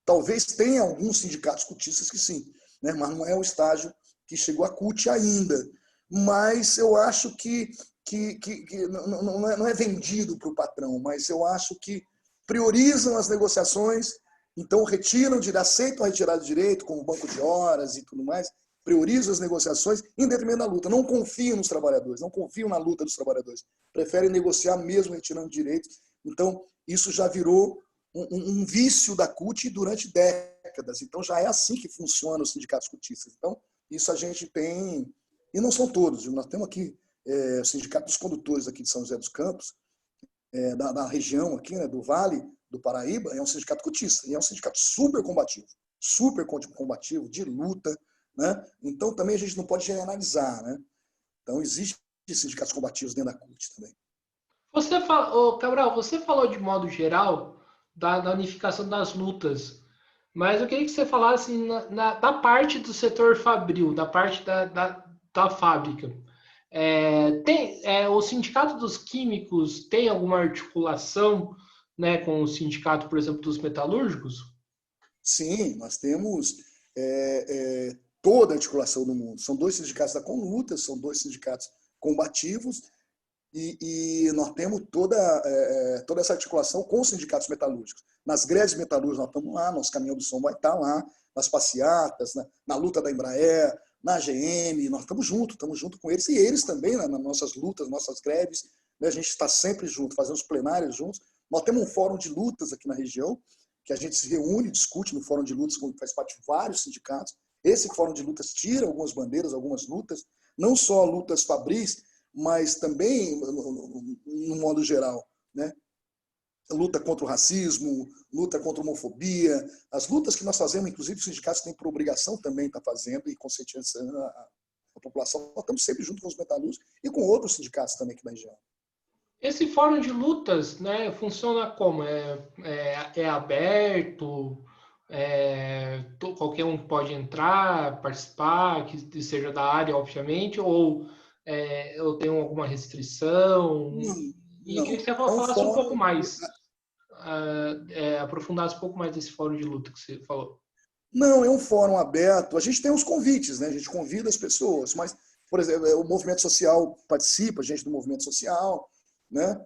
Talvez tenha alguns sindicatos cutistas que sim, né? Mas não é o estágio que chegou a CUT ainda. Mas eu acho que não é vendido para o patrão, mas eu acho que priorizam as negociações, então aceitam a retirada de direito, como banco de horas e tudo mais, priorizam as negociações em detrimento da luta. Não confiam nos trabalhadores, não confiam na luta dos trabalhadores. Preferem negociar mesmo retirando direitos. Então, isso já virou um vício da CUT durante décadas. Então, já é assim que funcionam os sindicatos cutistas. Então, isso a gente tem... E não são todos. Nós temos aqui o Sindicato dos Condutores aqui de São José dos Campos, da região aqui, né, do Vale do Paraíba, é um sindicato cutista. E é um sindicato super combativo, de luta, né? Então, também a gente não pode generalizar, né? Então, existem sindicatos combativos dentro da CUT também. Cabral, você falou de modo geral da unificação das lutas, mas eu queria que você falasse da parte do setor fabril, da parte da fábrica. O Sindicato dos Químicos tem alguma articulação, né, com o sindicato, por exemplo, dos metalúrgicos? Sim, nós temos toda a articulação do mundo. São 2 sindicatos da Conluta, são 2 sindicatos combativos, e nós temos toda essa articulação com os sindicatos metalúrgicos. Nas greves metalúrgicas nós estamos lá, nosso caminhão do som vai estar lá, nas passeatas, na luta da Embraer, na GM, nós estamos junto com eles, e eles também, né, nas nossas lutas, nossas greves, né, a gente está sempre junto, fazendo os plenários juntos. Nós temos um fórum de lutas aqui na região, que a gente se reúne, discute no Fórum de Lutas, que faz parte de vários sindicatos. Esse Fórum de Lutas tira algumas bandeiras, algumas lutas, não só lutas fabris, mas também no modo geral, né? Luta contra o racismo, luta contra a homofobia, as lutas que nós fazemos, inclusive os sindicatos têm por obrigação também estar fazendo e conscientizando a população. Nós estamos sempre junto com os metalúrgicos e com outros sindicatos também aqui da região. Esse fórum de lutas, né, funciona como? É aberto? Qualquer um pode entrar, participar, que seja da área, obviamente, ou eu tenho alguma restrição? Não, E queria não. que você É um falasse um pouco fórum. mais, aprofundasse um pouco mais desse fórum de luta que você falou. Não, é um fórum aberto. A gente tem os convites, né? A gente convida as pessoas, mas, por exemplo, o movimento social participa, a gente do movimento social, né?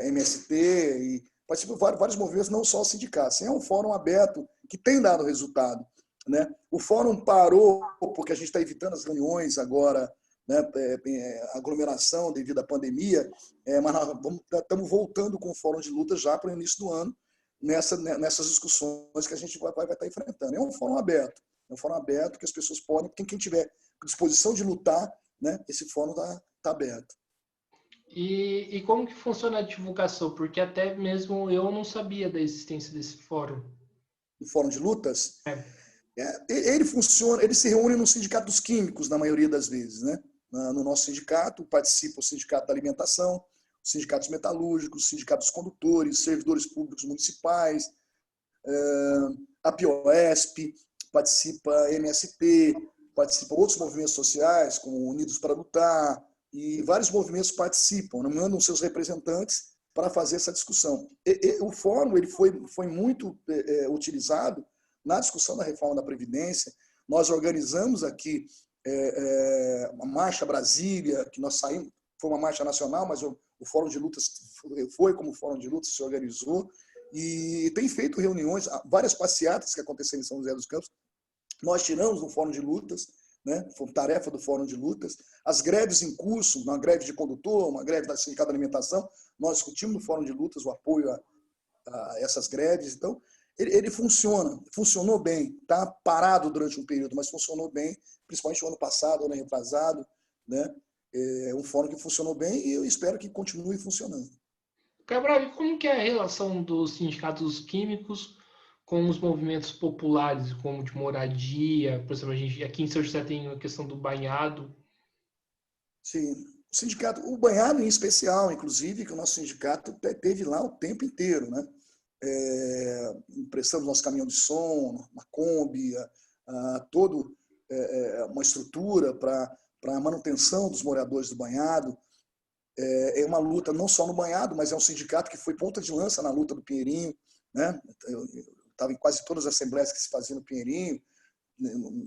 MST, e participa de vários movimentos, não só os sindicatos. É um fórum aberto que tem dado resultado, né? O fórum parou porque a gente está evitando as reuniões agora, né? Aglomeração devido à pandemia, mas nós estamos voltando com o fórum de luta já para o início do ano, nessas discussões que a gente vai estar enfrentando. É um fórum aberto que as pessoas podem, quem tiver disposição de lutar, né, esse fórum está aberto. E como que funciona a divulgação? Porque até mesmo eu não sabia da existência desse fórum. O fórum de lutas, É. ele funciona, ele se reúne no Sindicato dos Químicos, na maioria das vezes, né? No nosso sindicato, participa o Sindicato da Alimentação, os sindicatos metalúrgicos, os sindicatos condutores, servidores públicos municipais, a PIOESP, participa a MST, participa outros movimentos sociais, como Unidos para Lutar, e vários movimentos participam, mandam seus representantes para fazer essa discussão. O fórum ele foi muito utilizado na discussão da reforma da Previdência. Nós organizamos aqui a Marcha Brasília, que nós saímos, foi uma marcha nacional, mas o Fórum de Lutas foi como o Fórum de Lutas se organizou, e tem feito reuniões, várias passeatas que aconteceram em São José dos Campos, nós tiramos no Fórum de Lutas, né? Foi tarefa do Fórum de Lutas, as greves em curso, uma greve de condutor, uma greve da Sindicato da Alimentação, nós discutimos no Fórum de Lutas o apoio a essas greves. Então, ele funcionou bem, está parado durante um período, mas funcionou bem, principalmente o ano passado, ano retrasado, né? É um fórum que funcionou bem e eu espero que continue funcionando. Cabral, e como que é a relação dos sindicatos químicos com os movimentos populares, como de moradia? Por exemplo, aqui em São José tem a questão do banhado. Sim, o sindicato, o banhado em especial, inclusive, que o nosso sindicato teve lá o tempo inteiro, né? Emprestamos nosso caminhão de som, uma Kombi, todo uma estrutura para a manutenção dos moradores do banhado. É uma luta não só no banhado, mas é um sindicato que foi ponta de lança na luta do Pinheirinho, né? Eu estava em quase todas as assembleias que se faziam no Pinheirinho,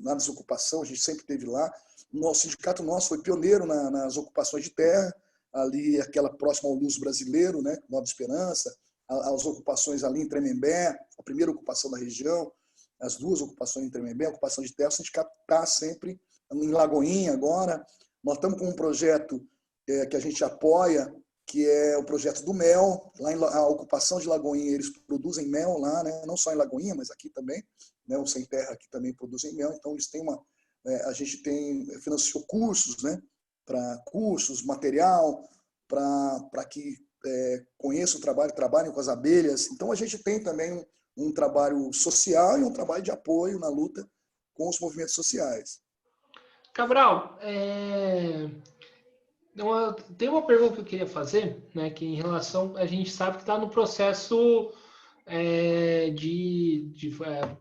na desocupação, a gente sempre esteve lá. O sindicato nosso foi pioneiro nas ocupações de terra, ali aquela próxima ao Luso Brasileiro, né? Nova Esperança, as ocupações ali em Tremembé, a primeira ocupação da região, as duas ocupações em Tremembé, a ocupação de terra. O sindicato está sempre em Lagoinha agora. Nós estamos com um projeto que a gente apoia, que é o projeto do mel. Lá a ocupação de Lagoinha, eles produzem mel lá, né? Não só em Lagoinha, mas aqui também, né? O Sem Terra aqui também produzem mel. Então eles têm a gente financiou cursos, né? Para cursos, material, para que conheçam o trabalho, trabalhem com as abelhas. Então a gente tem também um trabalho social e um trabalho de apoio na luta com os movimentos sociais. Cabral, tem uma pergunta que eu queria fazer, né? Que em relação, a gente sabe que está no processo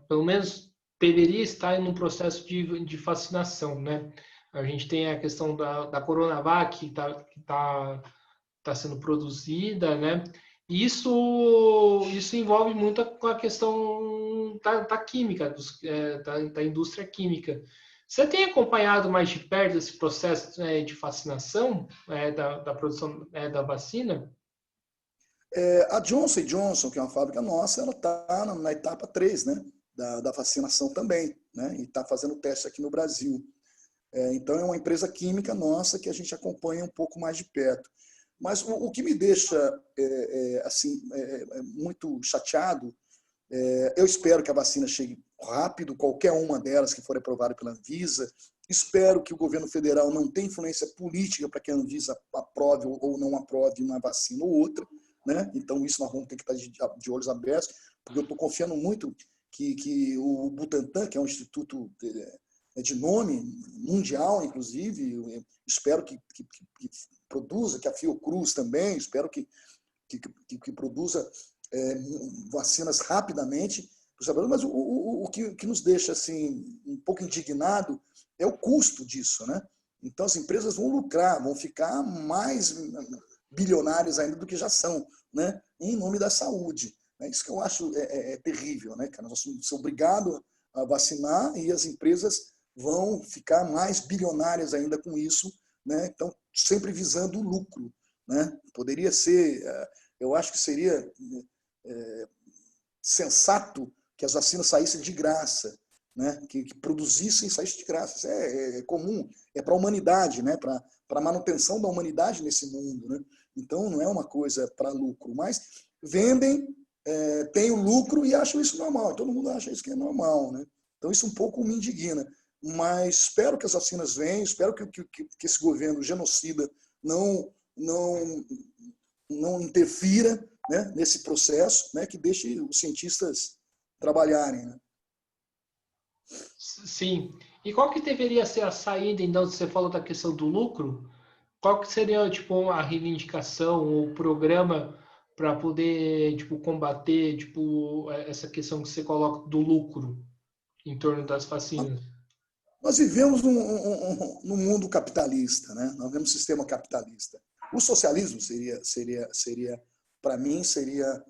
pelo menos deveria estar em um processo de vacinação, né? A gente tem a questão da Coronavac que tá sendo produzida, né? Isso envolve muito com a questão da química, da indústria química. Você tem acompanhado mais de perto esse processo de vacinação, da produção da vacina? A Johnson Johnson, que é uma fábrica nossa, ela está na etapa 3, né, da vacinação também, né, e está fazendo teste aqui no Brasil. Então, é uma empresa química nossa que a gente acompanha um pouco mais de perto. Mas o que me deixa assim muito chateado Eu espero que a vacina chegue rápido, qualquer uma delas que for aprovada pela Anvisa. Espero que o governo federal não tenha influência política para que a Anvisa aprove ou não aprove uma vacina ou outra, né? Então, isso nós vamos ter que estar de olhos abertos, porque eu estou confiando muito que o Butantan, que é um instituto de nome mundial, inclusive, espero que produza, que a Fiocruz também, espero que produza vacinas rapidamente, mas o que nos deixa assim um pouco indignado é o custo disso, né? Então as empresas vão lucrar, vão ficar mais bilionárias ainda do que já são, né? Em nome da saúde. É isso que eu acho terrível, né, cara? Nós somos obrigados a vacinar e as empresas vão ficar mais bilionárias ainda com isso, né? Então sempre visando o lucro, né? Poderia ser, eu acho que seria sensato que as vacinas saíssem de graça, né? Que produzissem e saíssem de graça. Isso é comum, é para a humanidade, né? Para a manutenção da humanidade nesse mundo, né? Então não é uma coisa para lucro, mas vendem, tem o lucro e acham isso normal. Todo mundo acha isso que é normal, né? Então isso um pouco me indigna. Mas espero que as vacinas venham, espero que esse governo genocida não interfira, né, nesse processo, né, que deixe os cientistas trabalharem. Né? Sim. E qual que deveria ser a saída, então, se você falou da questão do lucro, qual que seria, tipo, a reivindicação, o programa para poder, tipo, combater, tipo, essa questão que você coloca do lucro em torno das vacinas? Nós vivemos num mundo capitalista, né? Nós vivemos um sistema capitalista. O socialismo seria para mim, seria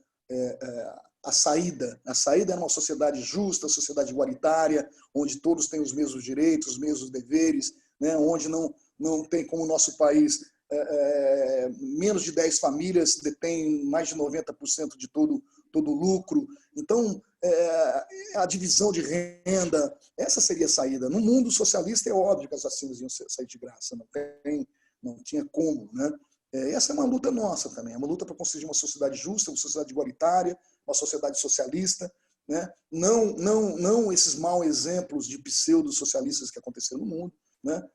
a saída. A saída é uma sociedade justa, sociedade igualitária, onde todos têm os mesmos direitos, os mesmos deveres, né? Onde não tem, como o nosso país, menos de 10 famílias detêm mais de 90% de todo o lucro. Então, a divisão de renda, essa seria a saída. No mundo socialista é óbvio que as vacinas iam sair de graça, não tinha como, né? Essa é uma luta nossa também, é uma luta para conseguir uma sociedade justa, uma sociedade igualitária, uma sociedade socialista, né? Não esses maus exemplos de pseudo-socialistas que aconteceram no mundo, né?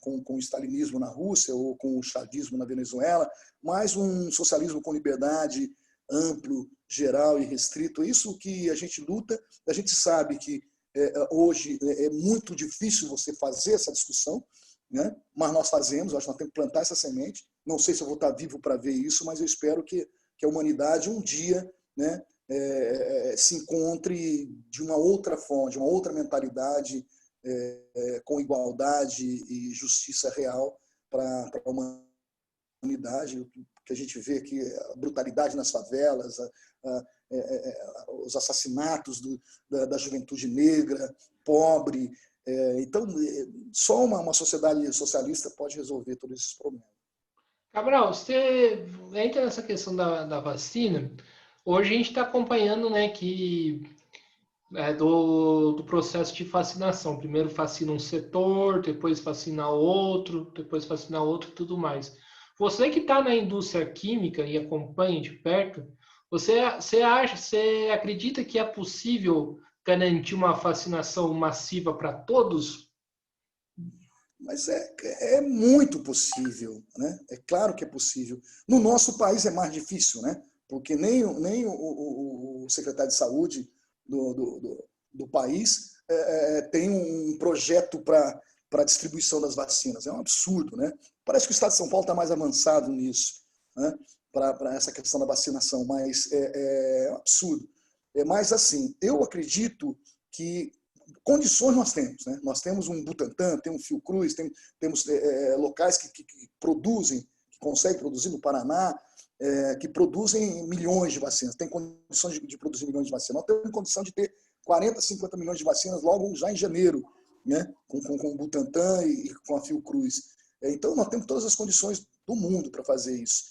Com o stalinismo na Rússia ou com o chavismo na Venezuela, mas um socialismo com liberdade, amplo, geral e restrito. É isso que a gente luta. A gente sabe que hoje é muito difícil você fazer essa discussão, né? Mas nós fazemos, acho que nós temos que plantar essa semente. Não sei se eu vou estar vivo para ver isso, mas eu espero que a humanidade um dia, né, se encontre de uma outra forma, de uma outra mentalidade, com igualdade e justiça real para a humanidade, que a gente vê aqui a brutalidade nas favelas, os assassinatos da juventude negra, pobre. Então, só uma sociedade socialista pode resolver todos esses problemas. Cabral, você entra nessa questão da vacina. Hoje a gente está acompanhando, né, que do processo de vacinação. Primeiro vacina um setor, depois vacina outro, depois vacina outro e tudo mais. Você que está na indústria química e acompanha de perto, você acredita que é possível garantir uma vacinação massiva para todos? Mas é muito possível, né? É claro que é possível. No nosso país é mais difícil, né? Porque nem o secretário de saúde do país tem um projeto para a distribuição das vacinas. É um absurdo, né? Parece que o Estado de São Paulo está mais avançado nisso, né? Para essa questão da vacinação, mas é um absurdo. Mas, assim, eu acredito que condições nós temos, né? Nós temos um Butantan, temos um Fiocruz, temos locais que produzem, que conseguem produzir no Paraná, que produzem milhões de vacinas, tem condições de produzir milhões de vacinas. Nós temos condição de ter 40, 50 milhões de vacinas logo já em janeiro, né? Com o Butantan e com a Fiocruz. Então, nós temos todas as condições do mundo para fazer isso.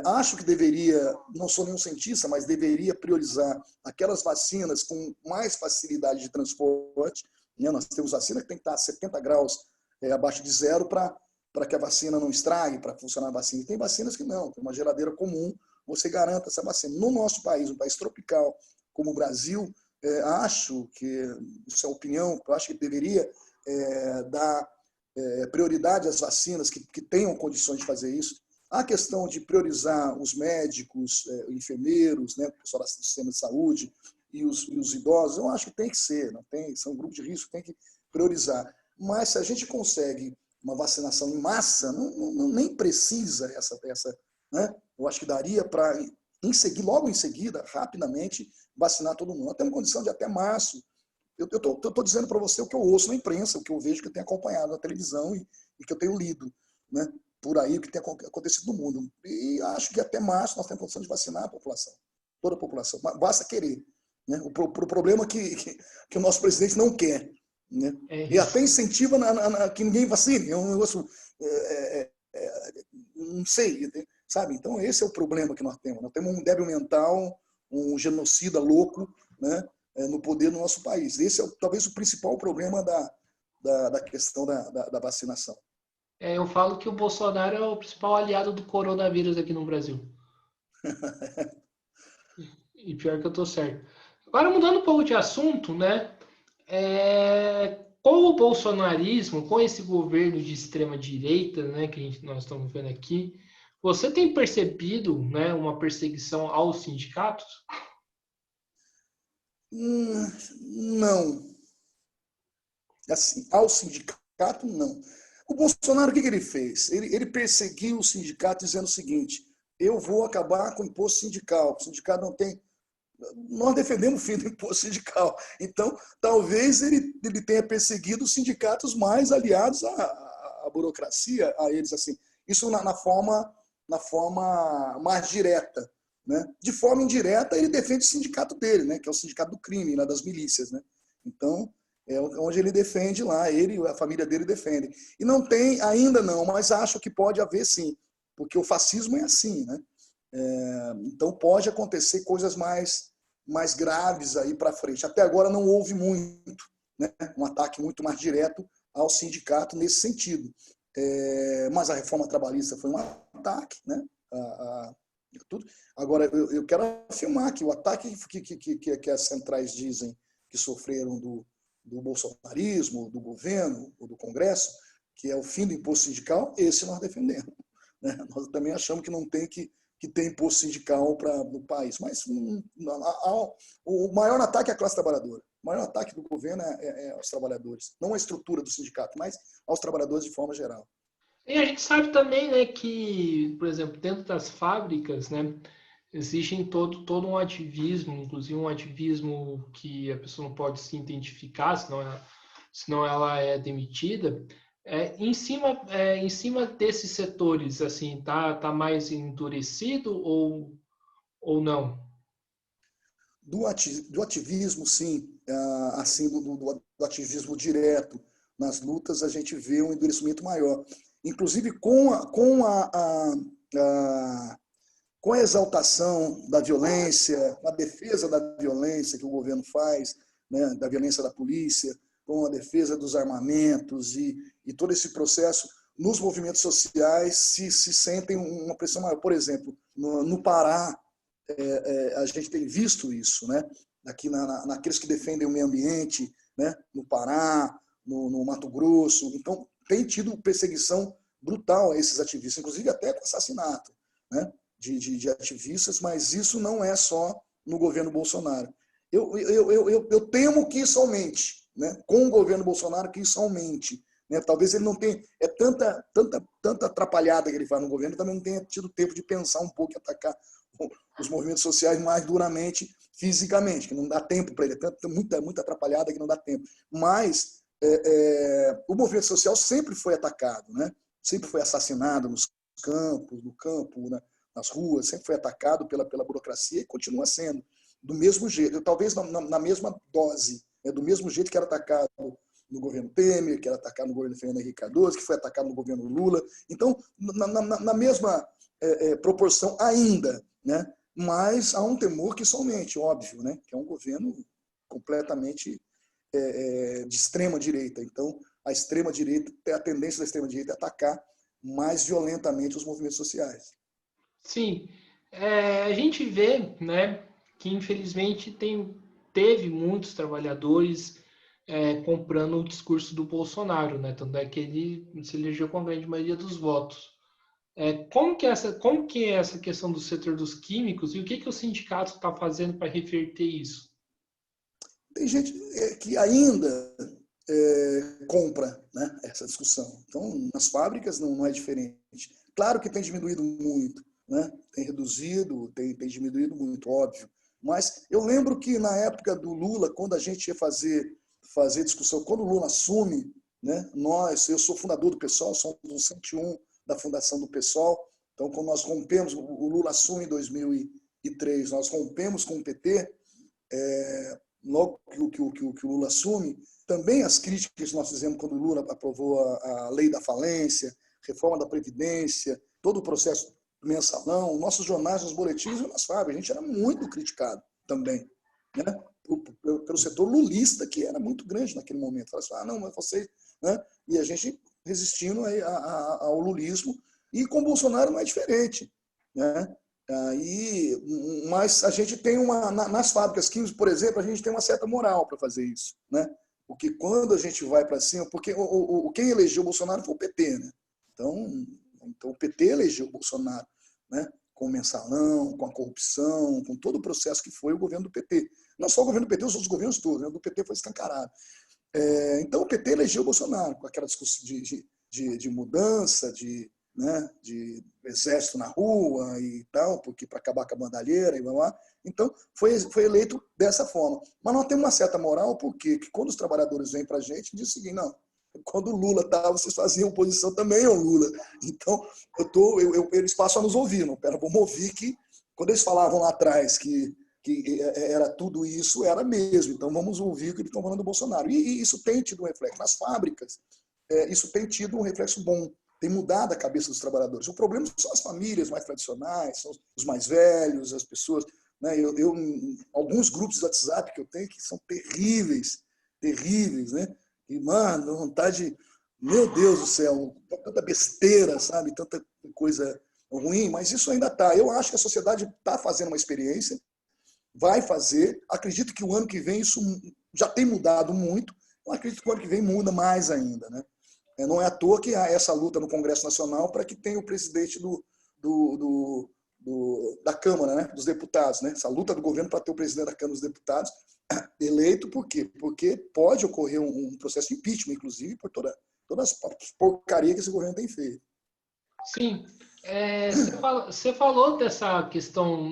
Acho que deveria, não sou nenhum cientista, mas deveria priorizar aquelas vacinas com mais facilidade de transporte. Né? Nós temos vacina que tem que estar a 70 graus abaixo de zero para que a vacina não estrague, para funcionar a vacina. E tem vacinas que não, tem uma geladeira comum, você garanta essa vacina. No nosso país, um país tropical, como o Brasil, acho que, isso é opinião, eu acho que deveria dar prioridade às vacinas que tenham condições de fazer isso. A questão de priorizar os médicos, enfermeiros, né, o pessoal do sistema de saúde e os idosos, eu acho que tem que ser, não tem, são grupos de risco, tem que priorizar. Mas se a gente consegue uma vacinação em massa, nem precisa né? Eu acho que daria para, logo em seguida, rapidamente, vacinar todo mundo. Nós temos condição de até março. Eu estou dizendo para você o que eu ouço na imprensa, o que eu vejo, que eu tenho acompanhado na televisão e que eu tenho lido, né? Por aí, o que tem acontecido no mundo. E acho que até março nós temos condição de vacinar a população, toda a população. Basta querer. Né? O problema é que o nosso presidente não quer. Né? E até incentiva que ninguém vacine. É um negócio, não sei, sabe? Então esse é o problema que nós temos. Nós temos um débil mental, um genocida louco, né? No poder do nosso país. Esse é talvez o principal problema da questão da vacinação. Eu falo que o Bolsonaro é o principal aliado do coronavírus aqui no Brasil. E pior que eu tô certo. Agora, mudando um pouco de assunto, né? Com o bolsonarismo, com esse governo de extrema direita, né, que nós estamos vendo aqui, você tem percebido, né, uma perseguição aos sindicatos? Não. Assim, ao sindicato, não. O Bolsonaro, o que ele fez? Ele perseguiu o sindicato dizendo o seguinte: eu vou acabar com o imposto sindical. O sindicato não tem. Nós defendemos o fim do imposto sindical. Então, talvez ele tenha perseguido os sindicatos mais aliados à burocracia, a eles assim. Isso na forma mais direta. Né? De forma indireta, ele defende o sindicato dele, né? Que é o sindicato do crime, né? Das milícias. Né? Então, é onde ele defende lá, ele e a família dele defendem. E não tem, ainda não, mas acho que pode haver sim, porque o fascismo é assim, né? Então pode acontecer coisas mais graves aí para frente. Até agora não houve muito, né? Um ataque muito mais direto ao sindicato nesse sentido. Mas a reforma trabalhista foi um ataque, né? Tudo. Agora, eu quero afirmar que o ataque que as centrais dizem que sofreram do bolsonarismo, do governo, ou do Congresso, que é o fim do imposto sindical, esse nós defendemos. Né? Nós também achamos que não tem que ter imposto sindical no país. Mas o maior ataque é a classe trabalhadora. O maior ataque do governo é aos trabalhadores. Não à estrutura do sindicato, mas aos trabalhadores de forma geral. E a gente sabe também, né, que, por exemplo, dentro das fábricas, né, existe todo um ativismo, inclusive um ativismo que a pessoa não pode se identificar, senão ela é demitida. Em cima desses setores, assim, tá mais endurecido ou não? Do ativismo, sim, assim, do ativismo direto nas lutas, a gente vê um endurecimento maior. Inclusive com a exaltação da violência, a defesa da violência que o governo faz, né, da violência da polícia, com a defesa dos armamentos e todo esse processo, nos movimentos sociais se sentem uma pressão maior. Por exemplo, no Pará, a gente tem visto isso, né? Aqui naqueles que defendem o meio ambiente, né? No Pará, no Mato Grosso. Então, tem tido perseguição brutal a esses ativistas, inclusive até com assassinato, né? De ativistas, mas isso não é só no governo Bolsonaro. Eu temo que isso aumente, né? Com o governo Bolsonaro, que isso aumente. Né? Talvez ele não tenha. Tanta atrapalhada que ele faz no governo, também não tenha tido tempo de pensar um pouco e atacar os movimentos sociais mais duramente, fisicamente, que não dá tempo para ele. Muita atrapalhada que não dá tempo. Mas o movimento social sempre foi atacado, né? Sempre foi assassinado nos campos, no campo, né? Nas ruas, sempre foi atacado pela burocracia e continua sendo. Do mesmo jeito, talvez na mesma dose, né? Do mesmo jeito que era atacado no governo Temer, que era atacado no governo Fernando Henrique Cardoso, que foi atacado no governo Lula. Então, na mesma proporção ainda, né? Mas há um temor que isso aumente, óbvio, né? Que é um governo completamente de extrema direita. Então, a tendência da extrema direita é atacar mais violentamente os movimentos sociais. Sim, a gente vê, né, que infelizmente teve muitos trabalhadores comprando o discurso do Bolsonaro, né? Tanto é que ele se elegeu com a grande maioria dos votos. Como que é essa questão do setor dos químicos e o que o sindicato está fazendo para reverter isso? Tem gente que ainda compra, né, essa discussão. Então, nas fábricas não é diferente. Claro que tem diminuído muito, né? Tem reduzido, tem diminuído muito, óbvio. Mas eu lembro que na época do Lula, quando a gente ia fazer discussão, quando o Lula assume, né, eu sou fundador do PSOL, sou um dos 101 da fundação do PSOL. Então, quando nós rompemos, o Lula assume em 2003, nós rompemos com o PT, logo que o Lula assume, também as críticas que nós fizemos quando o Lula aprovou a lei da falência, reforma da Previdência, todo o processo do mensalão, nossos jornais, nos boletins e nas fábricas, a gente era muito criticado também, né? Pelo setor lulista, que era muito grande naquele momento. Fala assim, não, mas vocês... Né? E a gente resistindo ao lulismo, e com o Bolsonaro não é diferente, né? Mas a gente tem nas fábricas químicas, por exemplo, a gente tem uma certa moral para fazer isso, né? Porque quando a gente vai para cima, porque quem elegeu o Bolsonaro foi o PT, né? Então o PT elegeu o Bolsonaro, né? Com o mensalão, com a corrupção, com todo o processo que foi o governo do PT. Não só o governo do PT, os outros governos todos, né? O do PT foi escancarado. Então o PT elegeu o Bolsonaro com aquela discussão de mudança, né, de exército na rua e tal, porque para acabar com a bandalheira e blá, blá. Então, foi eleito dessa forma. Mas nós temos uma certa moral, porque quando os trabalhadores vêm para a gente, diz o seguinte, não, quando o Lula estava, vocês faziam oposição também ao Lula. Então, eles passam a nos ouvir, não, pera, vamos ouvir que, quando eles falavam lá atrás que era tudo isso, era mesmo. Então, vamos ouvir o que eles estão falando do Bolsonaro. E isso tem tido um reflexo. Nas fábricas, isso tem tido um reflexo bom. Tem mudado a cabeça dos trabalhadores. O problema são as famílias mais tradicionais, são os mais velhos, as pessoas. Né? Alguns grupos de WhatsApp que eu tenho que são terríveis, terríveis, né? E, mano, vontade. Meu Deus do céu, tanta besteira, sabe? Tanta coisa ruim, mas isso ainda está. Eu acho que a sociedade está fazendo uma experiência, vai fazer. Acredito que o ano que vem isso já tem mudado muito. Eu acredito que o ano que vem muda mais ainda, né? Não é à toa que há essa luta no Congresso Nacional para que tenha o presidente da Câmara, né, dos Deputados. Né? Essa luta do governo para ter o presidente da Câmara dos Deputados eleito, por quê? Porque pode ocorrer um processo de impeachment, inclusive, por todas as porcarias que esse governo tem feito. Sim. Você falou dessa questão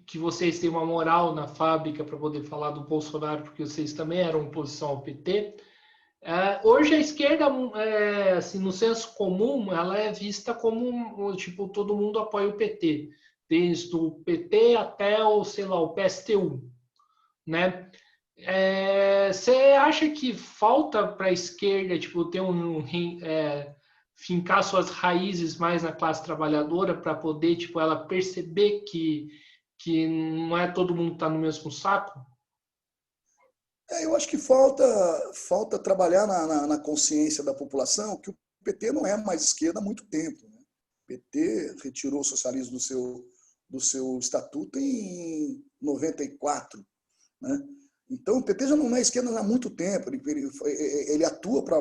que vocês têm uma moral na fábrica para poder falar do Bolsonaro, porque vocês também eram oposição ao PT. Hoje a esquerda, assim, no senso comum, ela é vista como, tipo, todo mundo apoia o PT, desde o PT até o, sei lá, o PSTU, né? Você acha que falta para a esquerda, tipo, ter fincar suas raízes mais na classe trabalhadora para poder, tipo, ela perceber que não é todo mundo que está no mesmo saco? Eu acho que falta trabalhar na consciência da população que o PT não é mais esquerda há muito tempo. Né? O PT retirou o socialismo do seu estatuto em 94. Né? Então, o PT já não é esquerda há muito tempo. Ele atua para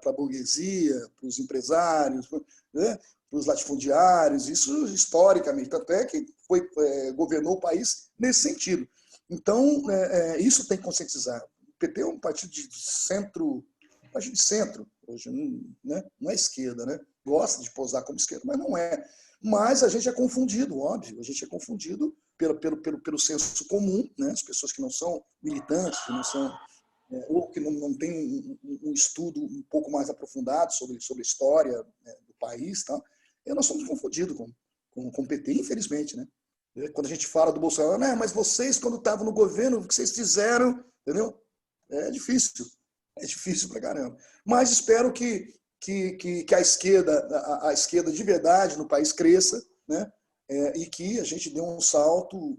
a burguesia, para os empresários, né? Para os latifundiários, isso historicamente. Tanto é que governou o país nesse sentido. Então, isso tem que conscientizar. O PT é um partido de centro, hoje, né? Não é esquerda, né? Gosta de posar como esquerda, mas não é. Mas a gente é confundido, óbvio, a gente é confundido pelo senso comum, né? As pessoas que não são militantes, que não são, ou que não têm um estudo um pouco mais aprofundado sobre a história, né, do país, tá? E nós somos confundidos com o PT, infelizmente, né? Quando a gente fala do Bolsonaro, né, mas vocês, quando estavam no governo, o que vocês fizeram, entendeu? É difícil pra caramba. Mas espero que a esquerda de verdade no país cresça, né? E que a gente dê um salto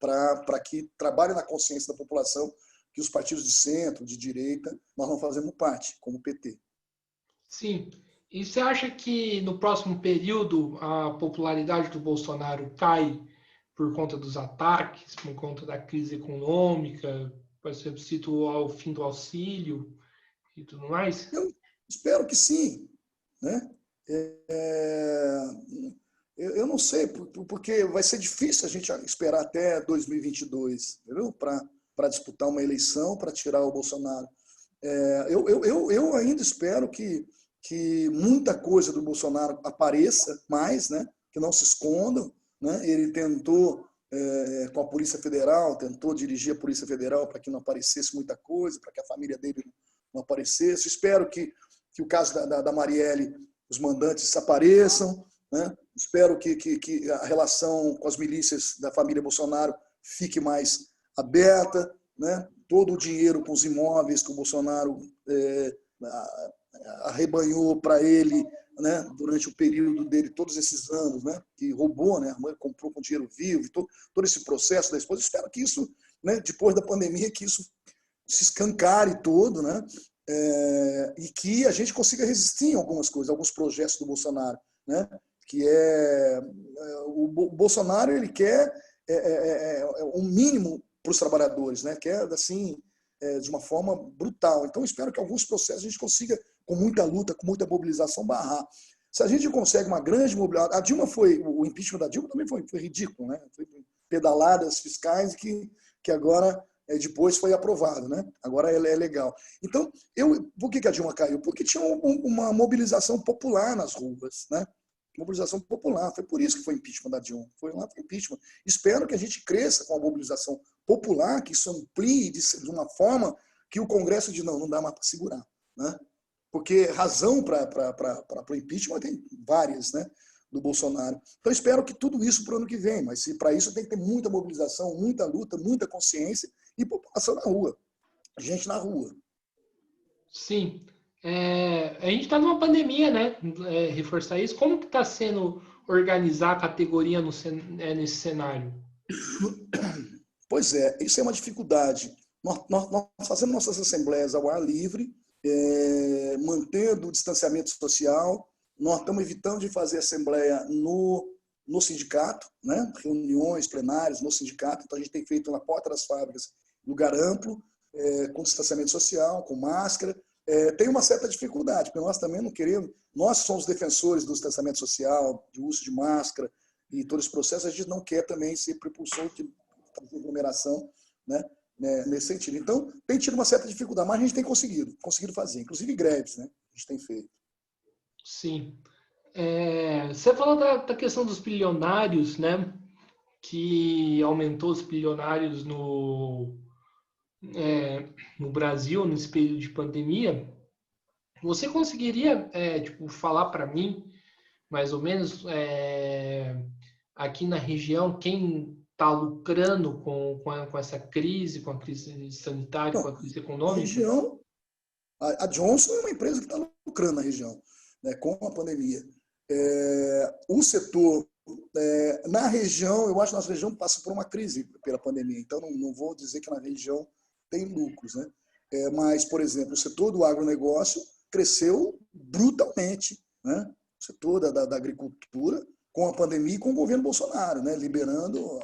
para que trabalhe na consciência da população que os partidos de centro, de direita, nós não fazemos parte, como o PT. Sim. E você acha que no próximo período a popularidade do Bolsonaro cai por conta dos ataques, por conta da crise econômica, por exemplo, cito o fim do auxílio e tudo mais? Eu espero que sim, né? É, eu não sei, porque vai ser difícil a gente esperar até 2022, entendeu? Para disputar uma eleição, para tirar o Bolsonaro. Eu ainda espero que muita coisa do Bolsonaro apareça mais, né? Que não se escondam. Né? Ele tentou, com a Polícia Federal, tentou dirigir a Polícia Federal para que não aparecesse muita coisa, para que a família dele não aparecesse. Espero que o caso da Marielle, os mandantes apareçam. Né? Espero que a relação com as milícias da família Bolsonaro fique mais aberta. Né? Todo o dinheiro com os imóveis que o Bolsonaro arrebanhou para ele, né, durante o período dele, todos esses anos, né, que roubou, né, a mãe comprou com dinheiro vivo, todo esse processo da esposa. Espero que isso, né, depois da pandemia, que isso se escancare todo, né, e que a gente consiga resistir em algumas coisas, alguns projetos do Bolsonaro, né, que o Bolsonaro ele quer um mínimo para os trabalhadores, né, quer assim de uma forma brutal. Então, espero que alguns processos a gente consiga, com muita luta, com muita mobilização, barrar. Se a gente consegue uma grande mobilização... A Dilma o impeachment da Dilma também foi ridículo, né? Foi pedaladas fiscais que agora, depois, foi aprovado, né? Agora é legal. Então, por que a Dilma caiu? Porque tinha uma mobilização popular nas ruas, né? Mobilização popular. Foi por isso que foi impeachment da Dilma. Foi lá para impeachment. Espero que a gente cresça com a mobilização popular, que isso amplie de uma forma que o Congresso diz, não dá mais para segurar. Né? Porque razão para o impeachment tem várias, né, do Bolsonaro. Então, espero que tudo isso para o ano que vem, mas para isso tem que ter muita mobilização, muita luta, muita consciência e população na rua. Gente na rua. Sim. A gente está numa pandemia, né? Reforçar isso. Como que está sendo organizar a categoria nesse cenário? Pois é, isso é uma dificuldade. Nós fazemos nossas assembleias ao ar livre, mantendo o distanciamento social. Nós estamos evitando de fazer assembleia no sindicato, né? Reuniões plenárias no sindicato. Então, a gente tem feito na porta das fábricas, lugar amplo, com distanciamento social, com máscara. Tem uma certa dificuldade, porque nós também não queremos... Nós somos defensores do distanciamento social, do uso de máscara e todo esse processo. A gente não quer também ser propulsor de aglomeração, né, nesse sentido. Então, tem tido uma certa dificuldade, mas a gente tem conseguido fazer, inclusive greves, né, a gente tem feito. Sim. Você falou da questão dos bilionários, né, que aumentou os bilionários no Brasil nesse período de pandemia. Você conseguiria falar para mim, mais ou menos, aqui na região, quem está lucrando com essa crise, com a crise sanitária, Então, com a crise a econômica? região, a Johnson é uma empresa que está lucrando na região, né, com a pandemia. O setor, na região, eu acho que a nossa região passa por uma crise pela pandemia, então não vou dizer que na região tem lucros, né? Mas, por exemplo, o setor do agronegócio cresceu brutalmente, né? O setor da agricultura, com a pandemia e com o governo Bolsonaro, né? Liberando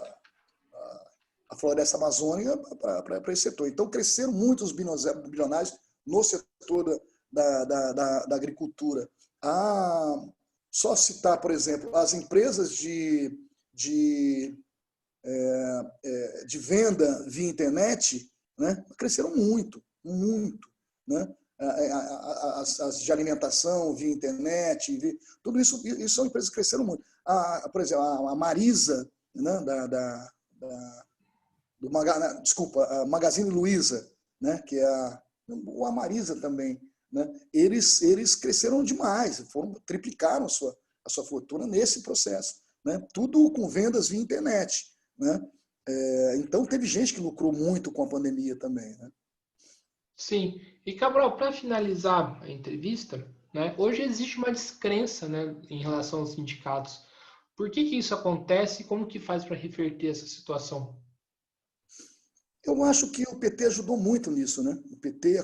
a floresta amazônica para esse setor. Então, cresceram muito os bilionários no setor da agricultura. Só citar, por exemplo, as empresas de venda via internet, né, cresceram muito, muito. Né? As de alimentação via internet, tudo isso são empresas que cresceram muito. Por exemplo, a Marisa, né, a Magazine Luiza, né, que é a Marisa também, né, eles cresceram demais, triplicaram a sua fortuna nesse processo, né, tudo com vendas via internet, né. Então teve gente que lucrou muito com a pandemia também, né. Sim. E, Cabral, para finalizar a entrevista, né, hoje existe uma descrença, né, em relação aos sindicatos. Por que isso acontece e como que faz para reverter essa situação? Eu acho que o PT ajudou muito nisso, né? O PT,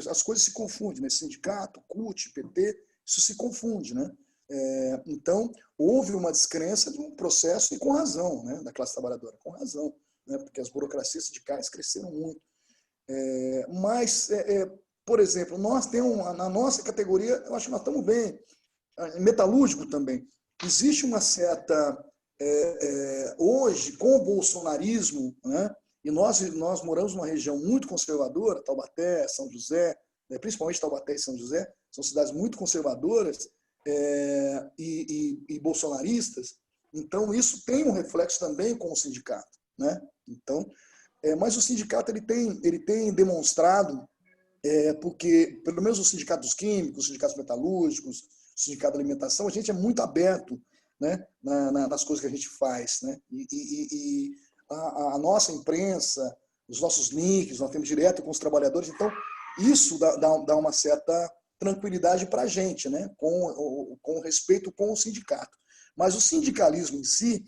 as coisas se confundem, né? Sindicato, CUT, PT, isso se confunde, né? Então, houve uma descrença de um processo, e com razão, né, da classe trabalhadora, com razão, né, porque as burocracias sindicais cresceram muito. Mas, por exemplo, nós temos, na nossa categoria, eu acho que nós estamos bem, metalúrgico também. Existe uma certa... hoje, com o bolsonarismo, né, e nós moramos numa região muito conservadora, Taubaté, São José, principalmente Taubaté e São José, são cidades muito conservadoras e bolsonaristas, então isso tem um reflexo também com o sindicato, né? Então, mas o sindicato ele tem demonstrado, porque pelo menos o sindicato dos químicos, os sindicatos metalúrgicos, o sindicato da alimentação, a gente é muito aberto, né, nas coisas que a gente faz, né? E a nossa imprensa, os nossos links, nós temos direto com os trabalhadores, então isso dá uma certa tranquilidade para a gente, né? Com respeito com o sindicato. Mas o sindicalismo em si,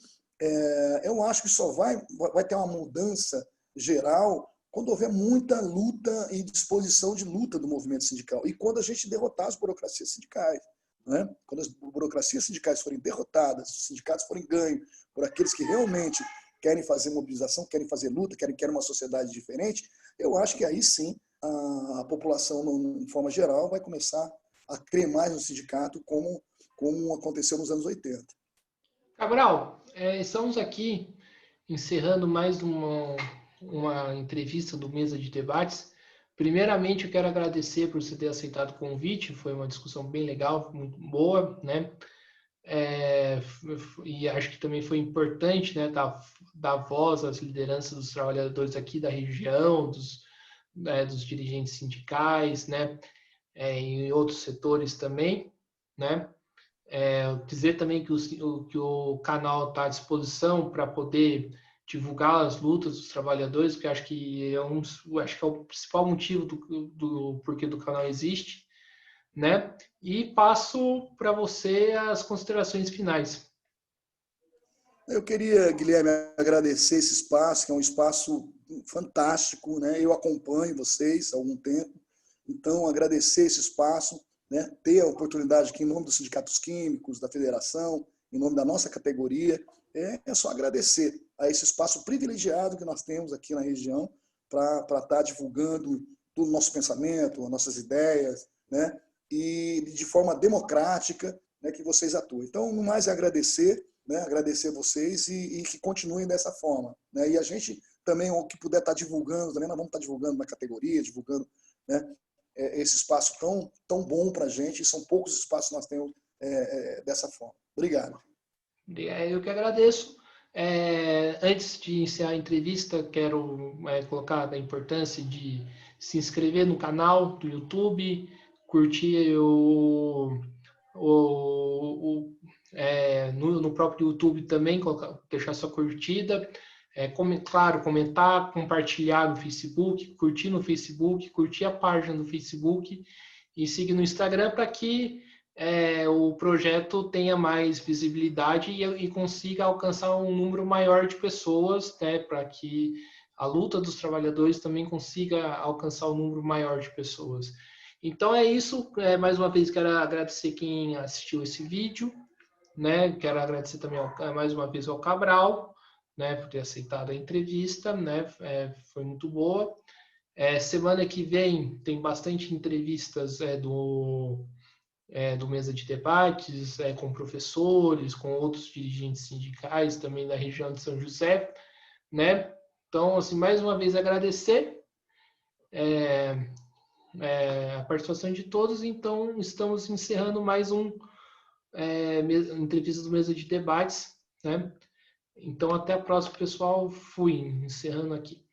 eu acho que só vai ter uma mudança geral quando houver muita luta e disposição de luta do movimento sindical e quando a gente derrotar as burocracias sindicais. Né? Quando as burocracias sindicais forem derrotadas, os sindicatos forem ganhos por aqueles que realmente querem fazer mobilização, querem fazer luta, querem uma sociedade diferente, eu acho que aí sim a população, de forma geral, vai começar a crer mais no sindicato, como aconteceu nos anos 80. Cabral, estamos aqui encerrando mais uma entrevista do Mesa de Debates. Primeiramente, eu quero agradecer por você ter aceitado o convite, foi uma discussão bem legal, muito boa, né? E acho que também foi importante, né, dar voz às lideranças dos trabalhadores aqui da região, dos dirigentes sindicais, né, em outros setores também, né. Dizer também que o canal está à disposição para poder divulgar as lutas dos trabalhadores, que acho que é o principal motivo do porquê do canal existe, né? E passo para você as considerações finais. Eu queria, Guilherme, agradecer esse espaço, que é um espaço fantástico, né? Eu acompanho vocês há algum tempo, então agradecer esse espaço, né? Ter a oportunidade aqui em nome dos sindicatos químicos, da federação, em nome da nossa categoria, é só agradecer a esse espaço privilegiado que nós temos aqui na região para estar divulgando todo o nosso pensamento, as nossas ideias, né? E de forma democrática, né, que vocês atuem. Então, no mais é agradecer, né, agradecer vocês e que continuem dessa forma, né? E a gente também, o que puder estar divulgando, também nós vamos estar divulgando na categoria, divulgando, né, esse espaço tão bom para a gente, e são poucos espaços que nós temos dessa forma. Obrigado. Eu que agradeço. Antes de encerrar a entrevista, quero colocar a importância de se inscrever no canal do YouTube, curtir no próprio YouTube também, deixar sua curtida, claro, comentar, compartilhar no Facebook, curtir no Facebook, curtir a página no Facebook e seguir no Instagram para que o projeto tenha mais visibilidade e consiga alcançar um número maior de pessoas, né, para que a luta dos trabalhadores também consiga alcançar um número maior de pessoas. Então é isso. Mais uma vez quero agradecer quem assistiu esse vídeo, né? Quero agradecer também mais uma vez ao Cabral, né, por ter aceitado a entrevista, né? Foi muito boa. Semana que vem tem bastante entrevistas do Mesa de Debates, com professores, com outros dirigentes sindicais também da região de São José, né? Então, assim, mais uma vez agradecer a participação de todos. Então, estamos encerrando mais entrevista do Mesa de Debates, né? Então, até a próxima, pessoal. Fui encerrando aqui.